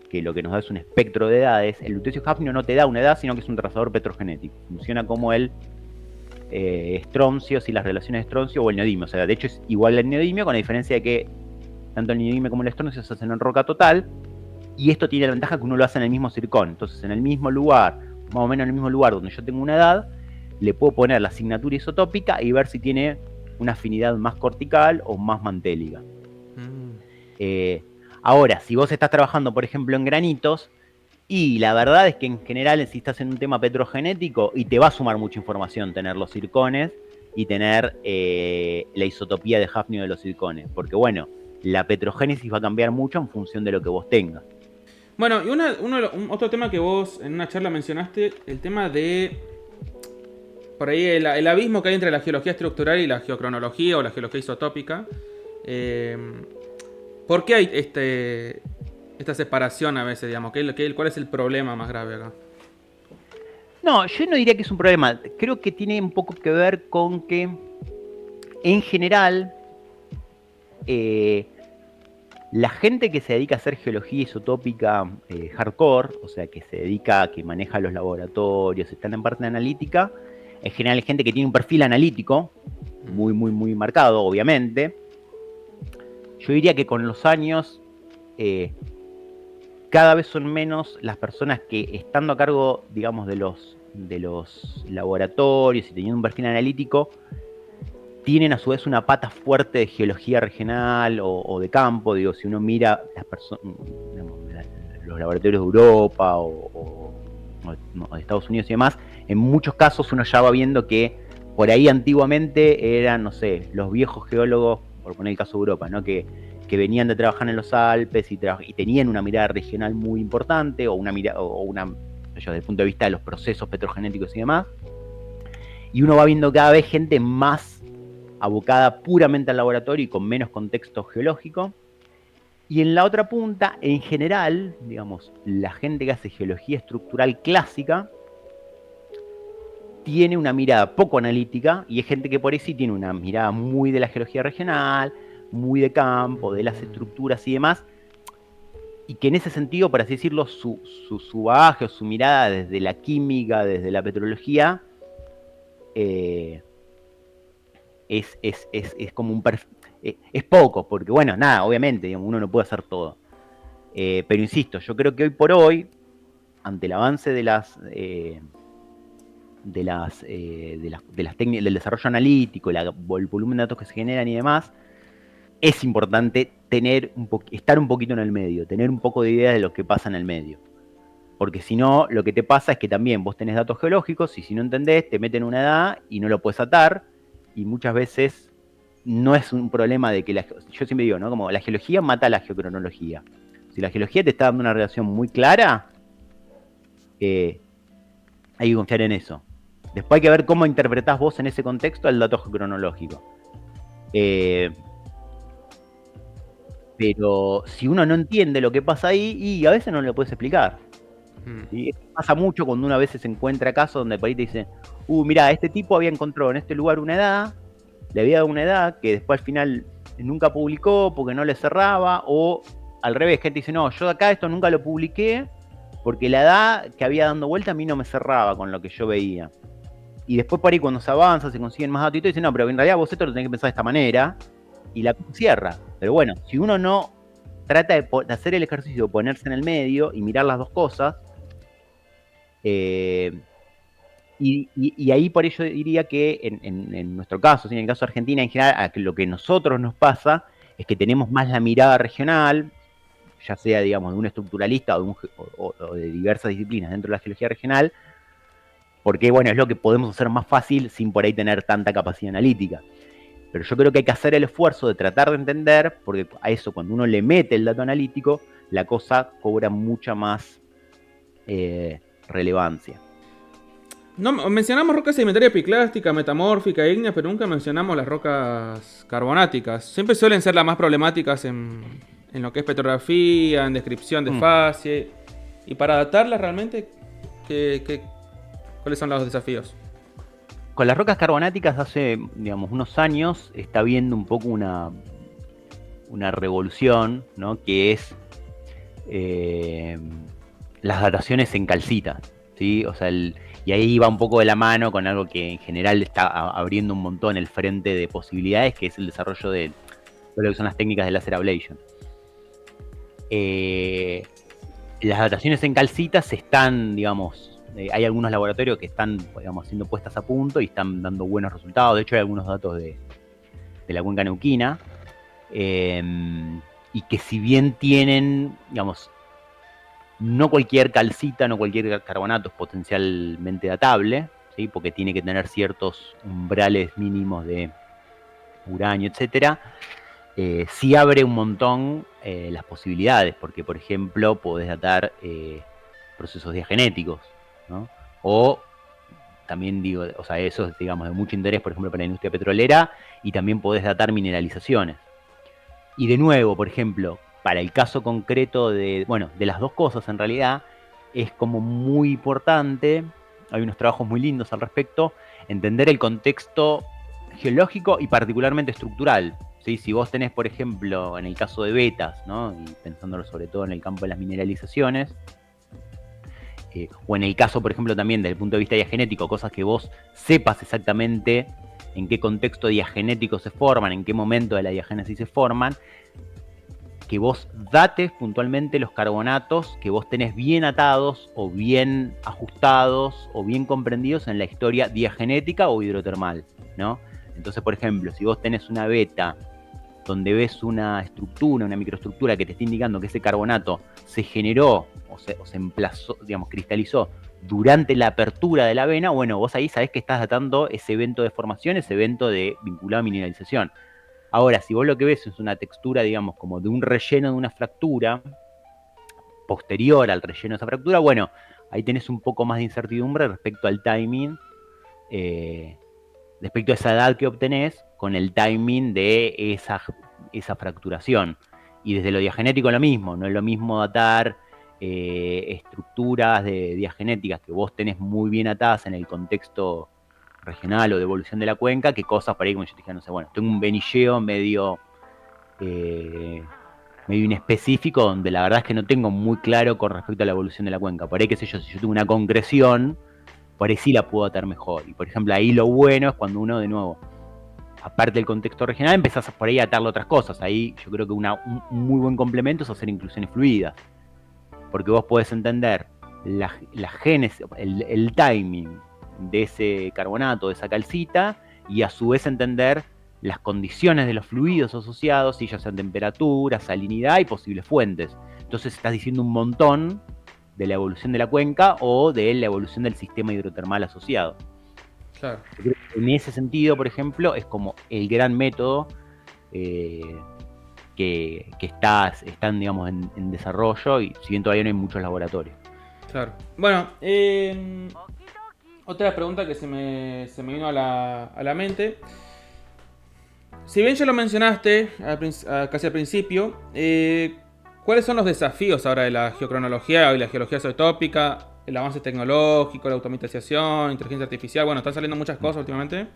que lo que nos da es un espectro de edades, el lutecio-hafnio no te da una edad, sino que es un trazador petrogenético. Funciona como el estroncio, si las relaciones de estroncio o el neodimio. O sea, de hecho es igual al neodimio, con la diferencia de que tanto el neodimio como el estroncio se hacen en roca total, y esto tiene la ventaja que uno lo hace en el mismo zircón. Entonces, en el mismo lugar, más o menos en el mismo lugar donde yo tengo una edad, le puedo poner la asignatura isotópica y ver si tiene una afinidad más cortical o más mantélica. Ahora, si vos estás trabajando, por ejemplo, en granitos, y la verdad es que en general, si estás en un tema petrogenético, y te va a sumar mucha información tener los zircones, y tener la isotopía de hafnio de los silicones. Porque bueno, la petrogénesis va a cambiar mucho en función de lo que vos tengas. Bueno, y otro tema que vos en una charla mencionaste, el tema de por ahí el abismo que hay entre la geología estructural y la geocronología o la geología isotópica. ¿Por qué hay esta separación a veces, digamos? ¿Cuál es el problema más grave acá? No, yo no diría que es un problema. Creo que tiene un poco que ver con que, en general, la gente que se dedica a hacer geología isotópica hardcore, o sea, que se dedica, que maneja los laboratorios, están en parte analítica, en general es gente que tiene un perfil analítico muy, muy, muy marcado, obviamente. Yo diría que con los años cada vez son menos las personas que, estando a cargo, digamos, de los laboratorios y teniendo un perfil analítico, tienen a su vez una pata fuerte de geología regional o de campo. Digo, si uno mira los laboratorios de Europa o de Estados Unidos y demás, en muchos casos uno ya va viendo que por ahí antiguamente eran, no sé, los viejos geólogos, por poner el caso de Europa, ¿no? que venían de trabajar en los Alpes y tenían una mirada regional muy desde el punto de vista de los procesos petrogenéticos y demás. Y uno va viendo cada vez gente más abocada puramente al laboratorio y con menos contexto geológico. Y en la otra punta, en general, digamos, la gente que hace geología estructural clásica tiene una mirada poco analítica, y es gente que por ahí sí tiene una mirada muy de la geología regional, muy de campo, de las estructuras y demás, y que en ese sentido, por así decirlo, su bagaje o su mirada desde la química, desde la petrología, es como un perfil, es poco, porque bueno, nada, obviamente, digamos, uno no puede hacer todo. Pero insisto, yo creo que hoy por hoy, ante el avance del desarrollo analítico, el volumen de datos que se generan y demás, es importante estar un poquito en el medio, tener un poco de idea de lo que pasa en el medio. Porque si no, lo que te pasa es que también vos tenés datos geológicos y si no entendés, te meten una edad y no lo puedes atar, y muchas veces no es un problema de que yo siempre digo, ¿no? Como la geología mata a la geocronología. Si la geología te está dando una relación muy clara, hay que confiar en eso. Después hay que ver cómo interpretás vos en ese contexto el dato geocronológico. Pero si uno no entiende lo que pasa ahí, y a veces no lo puedes explicar. Y pasa mucho cuando uno a veces encuentra casos donde por ahí te dicen, mirá, este tipo había encontrado en este lugar una edad, le había dado una edad que después al final nunca publicó porque no le cerraba, o al revés, gente dice, no, yo de acá esto nunca lo publiqué porque la edad que había dando vuelta a mí no me cerraba con lo que yo veía. Y después por ahí cuando se avanza, se consiguen más datos y todo, dicen, no, pero en realidad vos esto lo tenés que pensar de esta manera, y la cierra. Pero bueno, si uno no trata de hacer el ejercicio de ponerse en el medio y mirar las dos cosas, y ahí por ello diría que en nuestro caso, en el caso de Argentina en general, lo que a nosotros nos pasa es que tenemos más la mirada regional, ya sea, digamos, de un estructuralista o de diversas disciplinas dentro de la geología regional, porque, bueno, es lo que podemos hacer más fácil sin por ahí tener tanta capacidad analítica. Pero yo creo que hay que hacer el esfuerzo de tratar de entender, porque a eso, cuando uno le mete el dato analítico, la cosa cobra mucha más relevancia. No, mencionamos rocas sedimentarias epiclásticas, metamórficas, ígneas, pero nunca mencionamos las rocas carbonáticas. Siempre suelen ser las más problemáticas en lo que es petrografía, en descripción de fase. Y para datarlas realmente, ¿cuáles son los desafíos? Con las rocas carbonáticas hace, digamos, unos años está habiendo un poco una revolución, ¿no? Que es las dataciones en calcita, ¿sí? O sea, y ahí va un poco de la mano con algo que en general está abriendo un montón el frente de posibilidades, que es el desarrollo de lo que son las técnicas de laser ablation. Las dataciones en calcita se están, digamos, hay algunos laboratorios que están, digamos, haciendo puestas a punto y están dando buenos resultados. De hecho, hay algunos datos de la cuenca neuquina, y que si bien tienen, digamos, no cualquier calcita, no cualquier carbonato es potencialmente datable, ¿sí? Porque tiene que tener ciertos umbrales mínimos de uranio, etcétera, sí abre un montón las posibilidades, porque por ejemplo podés datar procesos diagenéticos, ¿no? O también digo, o sea, eso es, digamos, de mucho interés, por ejemplo, para la industria petrolera, y también podés datar mineralizaciones. Y de nuevo, por ejemplo, para el caso concreto de las dos cosas en realidad, es como muy importante, hay unos trabajos muy lindos al respecto, entender el contexto geológico y particularmente estructural. ¿Sí? Si vos tenés, por ejemplo, en el caso de vetas, ¿no? Y pensándolo sobre todo en el campo de las mineralizaciones, o en el caso, por ejemplo, también desde el punto de vista diagenético, cosas que vos sepas exactamente en qué contexto diagenético se forman, en qué momento de la diagénesis se forman, que vos dates puntualmente los carbonatos que vos tenés bien atados o bien ajustados o bien comprendidos en la historia diagenética o hidrotermal, ¿no? Entonces, por ejemplo, si vos tenés una beta donde ves una estructura, una microestructura que te está indicando que ese carbonato se generó o se emplazó, digamos, cristalizó durante la apertura de la vena, bueno, vos ahí sabés que estás datando ese evento de formación, ese evento de vinculado a mineralización. Ahora, si vos lo que ves es una textura, digamos, como de un relleno de una fractura, posterior al relleno de esa fractura, bueno, ahí tenés un poco más de incertidumbre respecto al timing, respecto a esa edad que obtenés con el timing de esa fracturación. Y desde lo diagenético lo mismo, no es lo mismo datar estructuras diagenéticas que vos tenés muy bien atadas en el contexto regional o de evolución de la cuenca, que cosas por ahí, como yo te dije, no sé, bueno, tengo un venilleo medio inespecífico, donde la verdad es que no tengo muy claro con respecto a la evolución de la cuenca. Por ahí, qué sé yo, si yo tengo una concreción, por ahí sí la puedo atar mejor. Y por ejemplo, ahí lo bueno es cuando uno, de nuevo, aparte del contexto regional, empezás por ahí a atarle otras cosas. Ahí yo creo que un muy buen complemento es hacer inclusiones fluidas. Porque vos podés entender la génesis, el timing de ese carbonato, de esa calcita, y a su vez entender las condiciones de los fluidos asociados, ya sean temperatura, salinidad y posibles fuentes. Entonces estás diciendo un montón de la evolución de la cuenca o de la evolución del sistema hidrotermal asociado. Claro. En ese sentido, por ejemplo, es como el gran método que están, digamos, en desarrollo, y si bien todavía no hay muchos laboratorios. Claro. Bueno, otra pregunta que se me vino a la mente. Si bien ya lo mencionaste casi al principio, ¿cuáles son los desafíos ahora de la geocronología y la geología isotópica, el avance tecnológico, la automatización, inteligencia artificial? Bueno, están saliendo muchas cosas últimamente.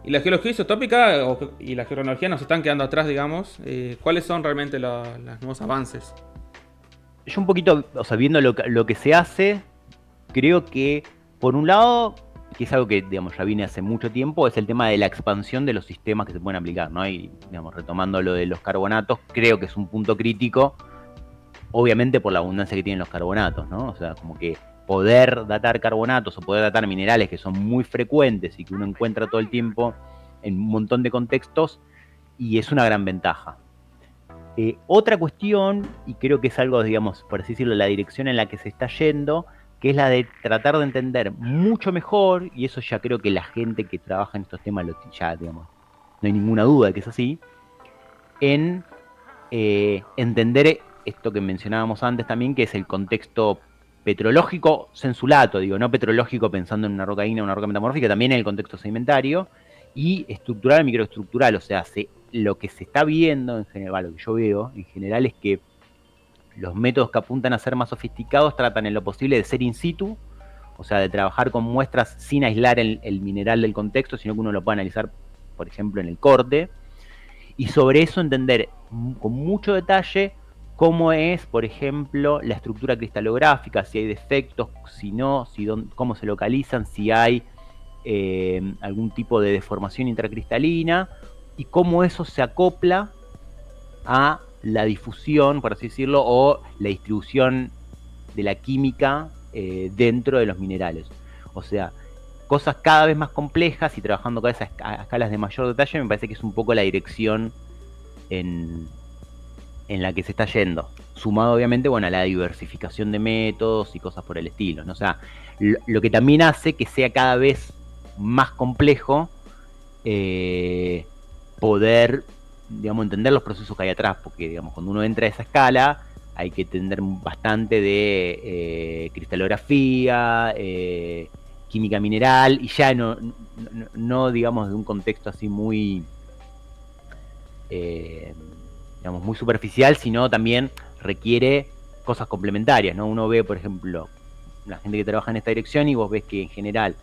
Y la geología isotópica y la geocronología nos están quedando atrás, digamos. ¿Cuáles son realmente los nuevos avances? Yo un poquito, o sea, viendo lo que se hace, creo que, por un lado, que es algo que, digamos, ya viene hace mucho tiempo, es el tema de la expansión de los sistemas que se pueden aplicar, ¿no? Y, digamos, retomando lo de los carbonatos, creo que es un punto crítico, obviamente por la abundancia que tienen los carbonatos, ¿no? O sea, como que poder datar carbonatos o poder datar minerales que son muy frecuentes y que uno encuentra todo el tiempo en un montón de contextos, y es una gran ventaja. Otra cuestión, y creo que es algo, digamos, por así decirlo, la dirección en la que se está yendo, que es la de tratar de entender mucho mejor, y eso ya creo que la gente que trabaja en estos temas ya, digamos, no hay ninguna duda de que es así, en entender esto que mencionábamos antes también, que es el contexto petrológico sensulato, digo, no petrológico pensando en una roca ígnea, una roca metamórfica, también en el contexto sedimentario, y estructural, microestructural, o sea, lo que se está viendo en general, lo que yo veo en general, es que los métodos que apuntan a ser más sofisticados tratan en lo posible de ser in situ, o sea, de trabajar con muestras sin aislar el mineral del contexto, sino que uno lo puede analizar, por ejemplo, en el corte, y sobre eso entender con mucho detalle cómo es, por ejemplo, la estructura cristalográfica, si hay defectos, si no, cómo se localizan, si hay algún tipo de deformación intracristalina, y cómo eso se acopla a la difusión, por así decirlo, o la distribución de la química dentro de los minerales. O sea, cosas cada vez más complejas y trabajando con esas escalas de mayor detalle, me parece que es un poco la dirección en la que se está yendo. sumado obviamente, bueno, a la diversificación de métodos y cosas por el estilo, ¿no? O sea, lo que también hace que sea cada vez más complejo poder, digamos, entender los procesos que hay atrás, porque, digamos, cuando uno entra a esa escala, hay que entender bastante de cristalografía, química mineral, y ya no, digamos, de un contexto así muy, digamos, muy superficial, sino también requiere cosas complementarias, ¿no? Uno ve, por ejemplo, la gente que trabaja en esta dirección y vos ves que en general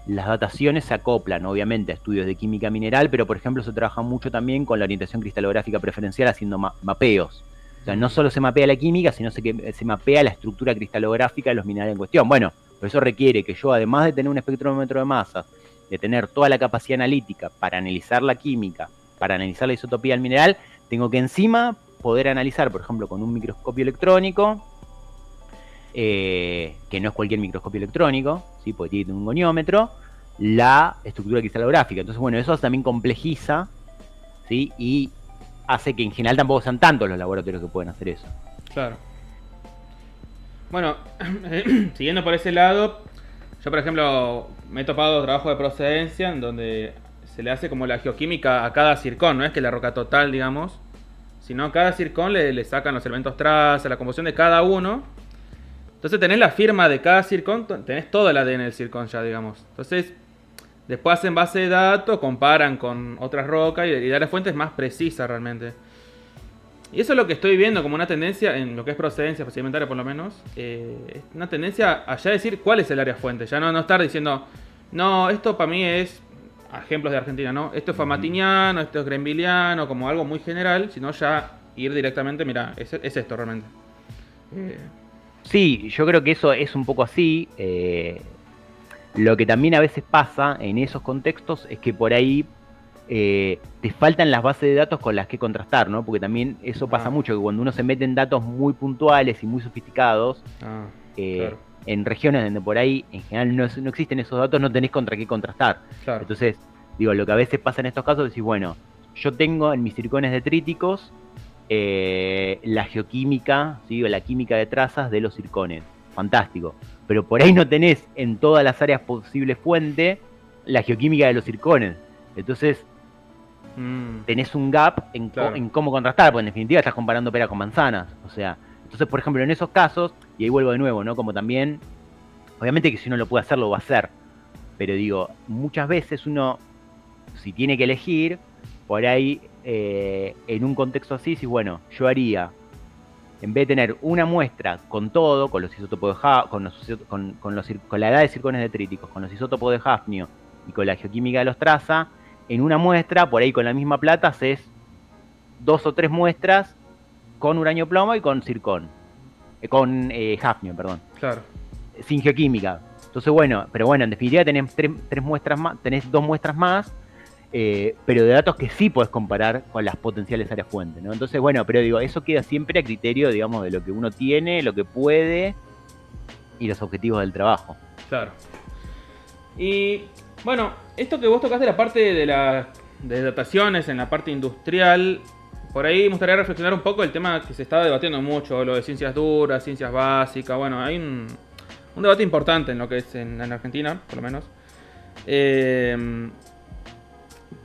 las dataciones se acoplan, obviamente, a estudios de química mineral, pero, por ejemplo, se trabaja mucho también con la orientación cristalográfica preferencial haciendo mapeos. O sea, no solo se mapea la química, sino que se mapea la estructura cristalográfica de los minerales en cuestión. Bueno, pero eso requiere que yo, además de tener un espectrómetro de masas, de tener toda la capacidad analítica para analizar la química, para analizar la isotopía del mineral, tengo que encima poder analizar, por ejemplo, con un microscopio electrónico, que no es cualquier microscopio electrónico, ¿sí? Porque tiene un goniómetro, la estructura cristalográfica. Entonces, bueno, eso también complejiza, ¿sí? Y hace que en general tampoco sean tantos los laboratorios que pueden hacer eso. Claro. Bueno, siguiendo por ese lado, yo por ejemplo me he topado trabajo de procedencia en donde se le hace como la geoquímica a cada zircón, no es que la roca total, digamos, sino a cada zircón le sacan los elementos traza, la composición de cada uno. Entonces tenés la firma de cada zircón, tenés todo el ADN del zircón ya, digamos. Entonces, después hacen base de datos, comparan con otras rocas y dar la fuente es más precisa realmente. Y eso es lo que estoy viendo como una tendencia en lo que es procedencia procedimentaria por lo menos. Es una tendencia a ya decir cuál es el área fuente. Ya no estar diciendo, no, esto para mí es, ejemplos de Argentina, ¿no? Esto es famatiniano, esto es grenviliano, como algo muy general, sino ya ir directamente, mira, es esto realmente. Sí, yo creo que eso es un poco así. Lo que también a veces pasa en esos contextos es que por ahí te faltan las bases de datos con las que contrastar, ¿no? Porque también eso pasa mucho, que cuando uno se mete en datos muy puntuales y muy sofisticados, claro, en regiones donde por ahí en general no existen esos datos, no tenés contra qué contrastar. Claro. Entonces, digo, lo que a veces pasa en estos casos es decir, bueno, yo tengo en mis circones detríticos la geoquímica, ¿sí? O la química de trazas de los circones. Fantástico. Pero por ahí no tenés en todas las áreas posible fuente la geoquímica de los circones. Entonces, tenés un gap en cómo contrastar, porque en definitiva estás comparando peras con manzanas. O sea, entonces, por ejemplo, en esos casos, y ahí vuelvo de nuevo, ¿no? Como también, obviamente que si uno lo puede hacer, lo va a hacer. Pero digo, muchas veces uno, si tiene que elegir, por ahí, en un contexto así, si bueno, yo haría, en vez de tener una muestra con todo, con los isótopos de con la edad de circones detríticos, con los isótopos de hafnio y con la geoquímica de los traza, en una muestra, por ahí con la misma plata, haces 2 o 3 muestras con uranio plomo y con zircón. Con hafnio, perdón. Claro. Sin geoquímica. Entonces, bueno, pero bueno, en definitiva tenés 3 muestras más, tenés 2 muestras más, pero de datos que sí podés comparar con las potenciales áreas fuentes, ¿no? Entonces, bueno, pero digo, eso queda siempre a criterio, digamos, de lo que uno tiene, lo que puede y los objetivos del trabajo. Claro. Y bueno, esto que vos tocaste, la parte de dataciones en la parte industrial, por ahí me gustaría reflexionar un poco el tema que se está debatiendo mucho, lo de ciencias duras, ciencias básicas. Bueno, hay un debate importante en lo que es en Argentina, por lo menos.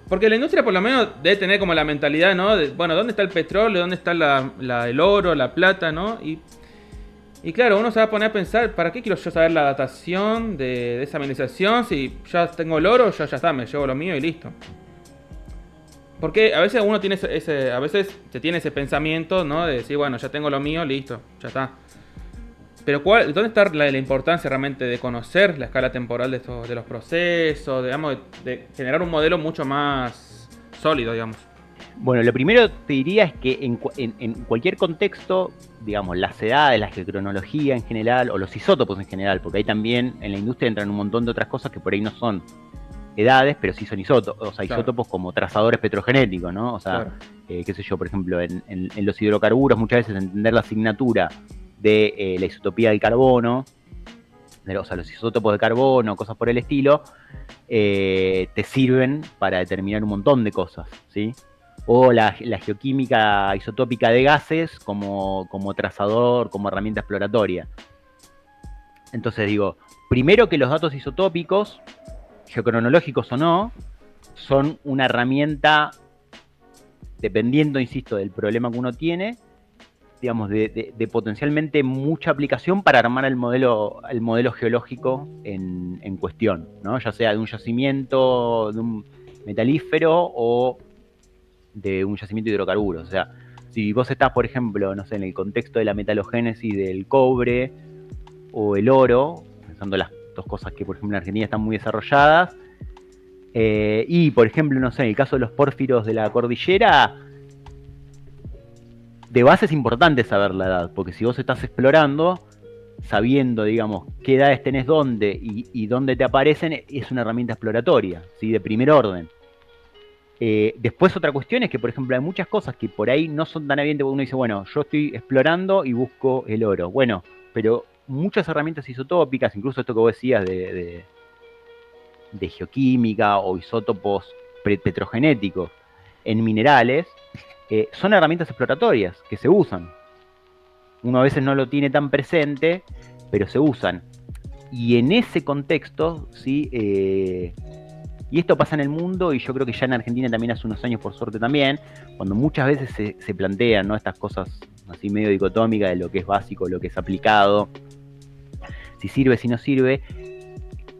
Porque la industria por lo menos debe tener como la mentalidad, ¿no? De, bueno, ¿dónde está el petróleo? ¿Dónde está el oro, la plata, ¿no? Y claro, uno se va a poner a pensar, ¿para qué quiero yo saber la datación de esa mineralización? Si ya tengo el oro, ya está, me llevo lo mío y listo. Porque a veces uno tiene a veces se tiene ese pensamiento, ¿no? De decir, bueno, ya tengo lo mío, listo, ya está. Pero ¿dónde está la importancia realmente de conocer la escala temporal de los procesos, digamos, de generar un modelo mucho más sólido, digamos? Bueno, lo primero te diría es que en cualquier contexto, digamos, las edades, la geocronología en general, o los isótopos en general, porque ahí también en la industria entran un montón de otras cosas que por ahí no son edades, pero sí son isótopos, o sea, claro, isótopos como trazadores petrogenéticos, ¿no? O sea, claro, qué sé yo, por ejemplo, en los hidrocarburos muchas veces entender la asignatura de la isotopía del carbono, o sea, los isótopos de carbono, cosas por el estilo, te sirven para determinar un montón de cosas, ¿sí? o la geoquímica isotópica de gases como trazador, como herramienta exploratoria. Entonces digo, primero que los datos isotópicos, geocronológicos o no, son una herramienta, dependiendo, insisto, del problema que uno tiene, digamos, de potencialmente mucha aplicación para armar el modelo geológico en cuestión, ¿no? Ya sea de un yacimiento, de un metalífero o de un yacimiento de hidrocarburos. O sea, si vos estás, por ejemplo, no sé, en el contexto de la metalogénesis del cobre o el oro, pensando las dos cosas que, por ejemplo, en Argentina están muy desarrolladas, y, por ejemplo, no sé, en el caso de los pórfiros de la cordillera, de base es importante saber la edad, porque si vos estás explorando, sabiendo, digamos, qué edades tenés dónde y dónde te aparecen, es una herramienta exploratoria, ¿sí? De primer orden. Después otra cuestión es que, por ejemplo, hay muchas cosas que por ahí no son tan evidentes, porque uno dice, bueno, yo estoy explorando y busco el oro. Bueno, pero muchas herramientas isotópicas, incluso esto que vos decías de geoquímica o isótopos petrogenéticos en minerales, son herramientas exploratorias que se usan. Uno a veces no lo tiene tan presente, pero se usan. Y en ese contexto, ¿sí? Y esto pasa en el mundo, y yo creo que ya en Argentina también hace unos años, por suerte también, cuando muchas veces se plantean, ¿no?, estas cosas así medio dicotómicas de lo que es básico, lo que es aplicado, si sirve, si no sirve,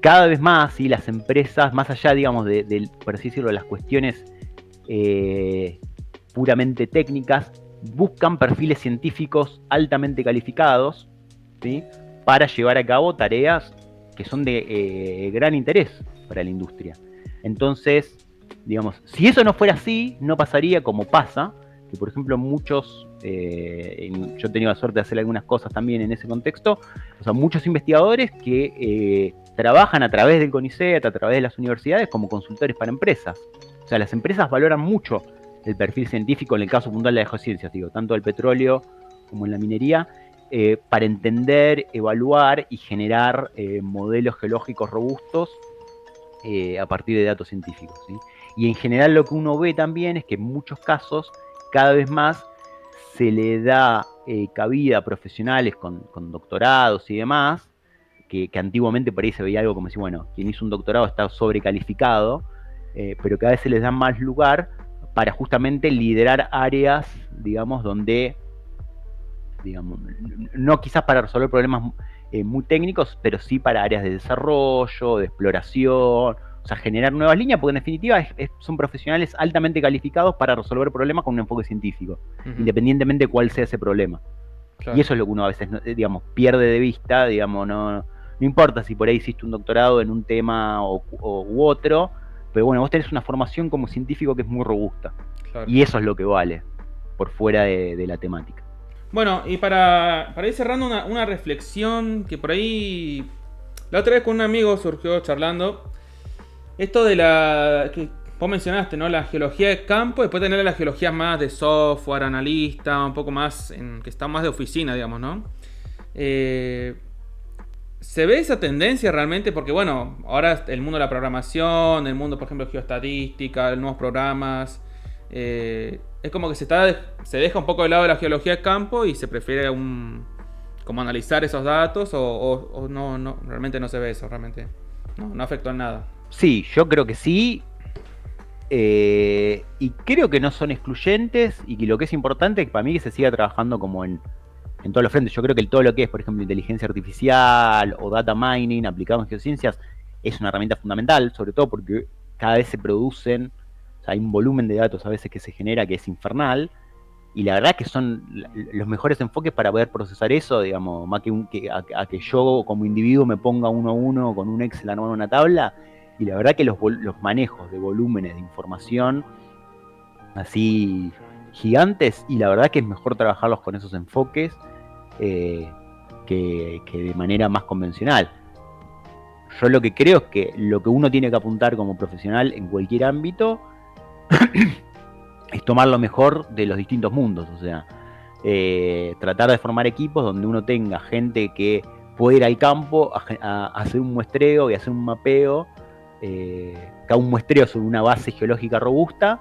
cada vez más, ¿sí?, las empresas, más allá, digamos, por así decirlo, las cuestiones puramente técnicas, buscan perfiles científicos altamente calificados, ¿sí?, para llevar a cabo tareas que son de gran interés para la industria. Entonces, digamos, si eso no fuera así, no pasaría como pasa, que por ejemplo muchos, yo he tenido la suerte de hacer algunas cosas también en ese contexto, o sea, muchos investigadores que trabajan a través del CONICET, a través de las universidades, como consultores para empresas. O sea, las empresas valoran mucho el perfil científico, en el caso puntual de las geociencias, digo, tanto del petróleo como en la minería, para entender, evaluar y generar modelos geológicos robustos a partir de datos científicos, ¿sí? Y en general lo que uno ve también es que en muchos casos cada vez más se le da cabida a profesionales con doctorados y demás, que antiguamente por ahí se veía algo como si, bueno, quien hizo un doctorado está sobrecalificado, pero cada vez se les da más lugar para justamente liderar áreas, digamos, donde, digamos, no quizás para resolver problemas muy técnicos, pero sí para áreas de desarrollo, de exploración, o sea, generar nuevas líneas, porque en definitiva son profesionales altamente calificados para resolver problemas con un enfoque científico, independientemente de cuál sea ese problema. Claro. Y eso es lo que uno a veces, digamos, pierde de vista, digamos, no importa si por ahí hiciste un doctorado en un tema u otro, pero bueno, vos tenés una formación como científico que es muy robusta. Claro. Y eso es lo que vale, por fuera de la temática. Bueno, y para ir cerrando una reflexión que por ahí la otra vez con un amigo surgió charlando, esto de la que vos mencionaste, ¿no? La geología de campo, después tener las geologías más de software, analista, un poco más, que está más de oficina, digamos, ¿no? ¿Se ve esa tendencia realmente? Porque bueno, ahora el mundo de la programación, el mundo, por ejemplo, de geoestadística, nuevos programas, es como que se deja un poco de lado de la geología de campo y se prefiere como analizar esos datos, o no, realmente no se ve eso, realmente no afectó en nada. Sí, yo creo que sí, y creo que no son excluyentes, y que lo que es importante es que para mí que se siga trabajando como en todos los frentes. Yo creo que todo lo que es, por ejemplo, inteligencia artificial o data mining aplicado en geociencias es una herramienta fundamental, sobre todo porque cada vez se producen, o sea, hay un volumen de datos a veces que se genera que es infernal, y la verdad que son los mejores enfoques para poder procesar eso, digamos, más a que yo como individuo me ponga uno a uno con un Excel armar una tabla, y la verdad que los manejos de volúmenes de información así gigantes, y la verdad que es mejor trabajarlos con esos enfoques que de manera más convencional. Yo lo que creo es que lo que uno tiene que apuntar como profesional en cualquier ámbito es tomar lo mejor de los distintos mundos, o sea, tratar de formar equipos donde uno tenga gente que pueda ir al campo a hacer un muestreo y hacer un mapeo, un muestreo sobre una base geológica robusta,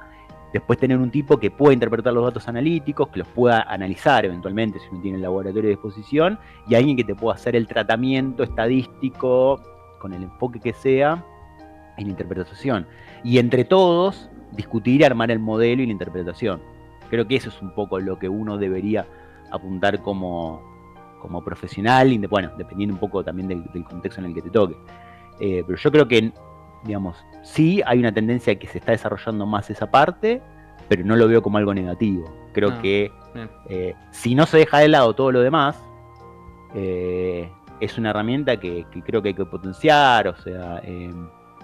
Después tener un tipo que pueda interpretar los datos analíticos, que los pueda analizar eventualmente si uno tiene el laboratorio de disposición, y alguien que te pueda hacer el tratamiento estadístico con el enfoque que sea en la interpretación. Y entre todos discutir y armar el modelo y la interpretación. Creo que eso es un poco lo que uno debería apuntar como profesional, bueno, dependiendo un poco también del contexto en el que te toque. Pero yo creo que, digamos, sí hay una tendencia que se está desarrollando más esa parte, pero no lo veo como algo negativo. Creo que si no se deja de lado todo lo demás, es una herramienta que creo que hay que potenciar, o sea,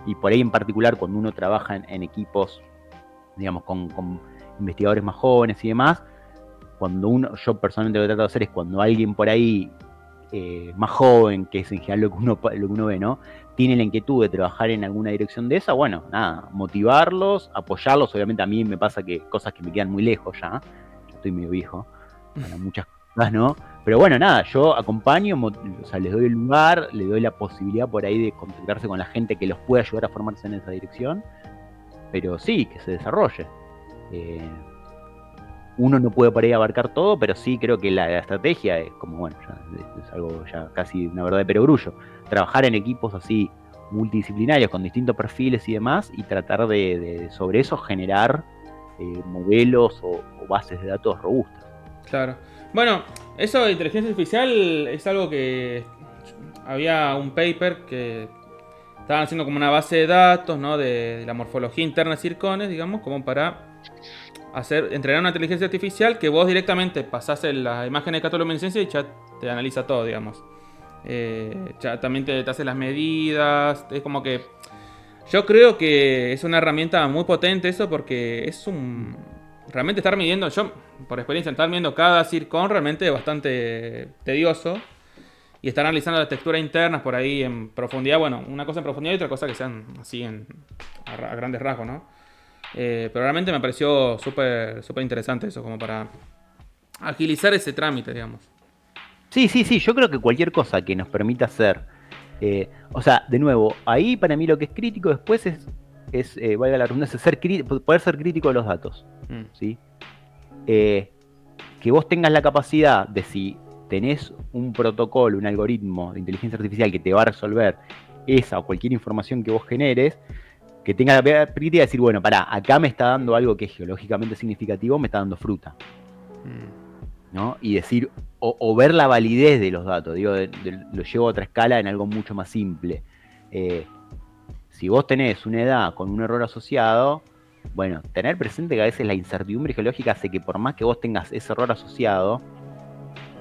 y por ahí en particular cuando uno trabaja en equipos, digamos, con investigadores más jóvenes y demás, yo personalmente lo que trato de hacer es cuando alguien por ahí más joven, que es en general lo que uno ve, ¿no? Tiene la inquietud de trabajar en alguna dirección de esa, bueno, nada, motivarlos, apoyarlos. Obviamente a mí me pasa que cosas que me quedan muy lejos ya, yo estoy medio viejo, para muchas cosas, ¿no? Pero bueno, nada, yo acompaño, o sea, les doy el lugar, les doy la posibilidad por ahí de contactarse con la gente que los pueda ayudar a formarse en esa dirección, pero sí, que se desarrolle. Uno no puede por ahí abarcar todo, pero sí creo que la estrategia es como, bueno, ya es algo ya casi una verdad de perogrullo. Trabajar en equipos así multidisciplinarios con distintos perfiles y demás, y tratar de sobre eso generar modelos o bases de datos robustas. Claro. Bueno, eso de inteligencia artificial es algo que había un paper que estaban haciendo como una base de datos, ¿no? De la morfología interna de zircones, digamos, como para entrenar una inteligencia artificial que vos directamente pasás la imagen de catoluminiscencia y ya te analiza todo, digamos. Ya también te hace las medidas. Es como que yo creo que es una herramienta muy potente eso, porque realmente estar midiendo, yo por experiencia, estar midiendo cada zircón realmente es bastante tedioso. Y estar analizando las texturas internas por ahí en profundidad. Bueno, una cosa en profundidad y otra cosa que sean así a grandes rasgos, ¿no? Pero realmente me pareció súper interesante eso, como para agilizar ese trámite, digamos. Sí, yo creo que cualquier cosa que nos permita hacer, o sea, de nuevo, ahí para mí lo que es crítico después es valga la redundancia, poder ser crítico de los datos, ¿sí? Que vos tengas la capacidad de, si tenés un protocolo, un algoritmo de inteligencia artificial que te va a resolver esa o cualquier información que vos generes, que tenga la crítica de decir, bueno, pará, acá me está dando algo que es geológicamente significativo, me está dando fruta, ¿no? Y decir, o ver la validez de los datos, digo, lo llevo a otra escala en algo mucho más simple. Si vos tenés una edad con un error asociado, bueno, tener presente que a veces la incertidumbre geológica hace que por más que vos tengas ese error asociado,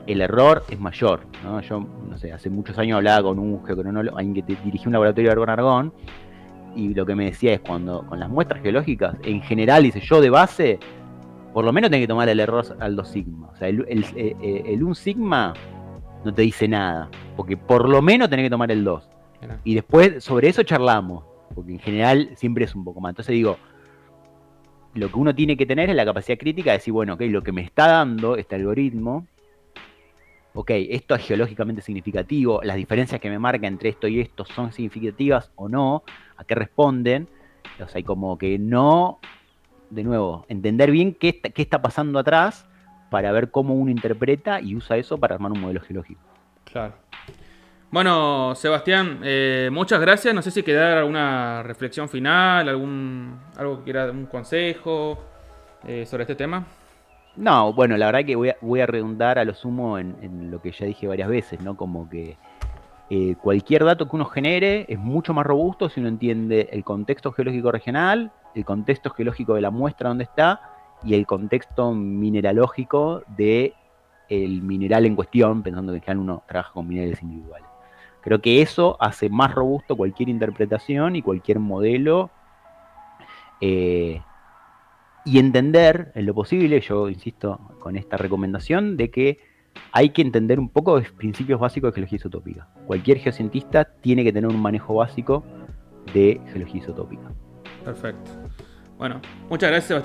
el error es mayor, ¿no? Yo, no sé, hace muchos años hablaba con un geocronólogo, alguien que dirigía un laboratorio de Argón-Argón, y lo que me decía es cuando con las muestras geológicas, en general, dice yo de base, por lo menos tenés que tomar el error al 2 sigma. O sea, el 1 sigma no te dice nada, porque por lo menos tenés que tomar el 2. Y después sobre eso charlamos, porque en general siempre es un poco más. Entonces digo, lo que uno tiene que tener es la capacidad crítica de decir, bueno, ok, lo que me está dando este algoritmo, ok, esto es geológicamente significativo, las diferencias que me marca entre esto y esto son significativas o no, a qué responden. O sea, hay como que no, de nuevo, entender bien qué está pasando atrás para ver cómo uno interpreta y usa eso para armar un modelo geológico. Claro. Bueno, Sebastián, muchas gracias. No sé si queda alguna reflexión final, algo que quiera, un consejo sobre este tema. No, bueno, la verdad que voy a redundar a lo sumo en lo que ya dije varias veces, ¿no? Como que cualquier dato que uno genere es mucho más robusto si uno entiende el contexto geológico regional, el contexto geológico de la muestra donde está y el contexto mineralógico del mineral en cuestión, pensando que en general uno trabaja con minerales individuales. Creo que eso hace más robusto cualquier interpretación y cualquier modelo. Y entender, en lo posible, yo insisto con esta recomendación, de que hay que entender un poco los principios básicos de geología isotópica. Cualquier geocientista tiene que tener un manejo básico de geología isotópica. Perfecto. Bueno, muchas gracias, Sebastián.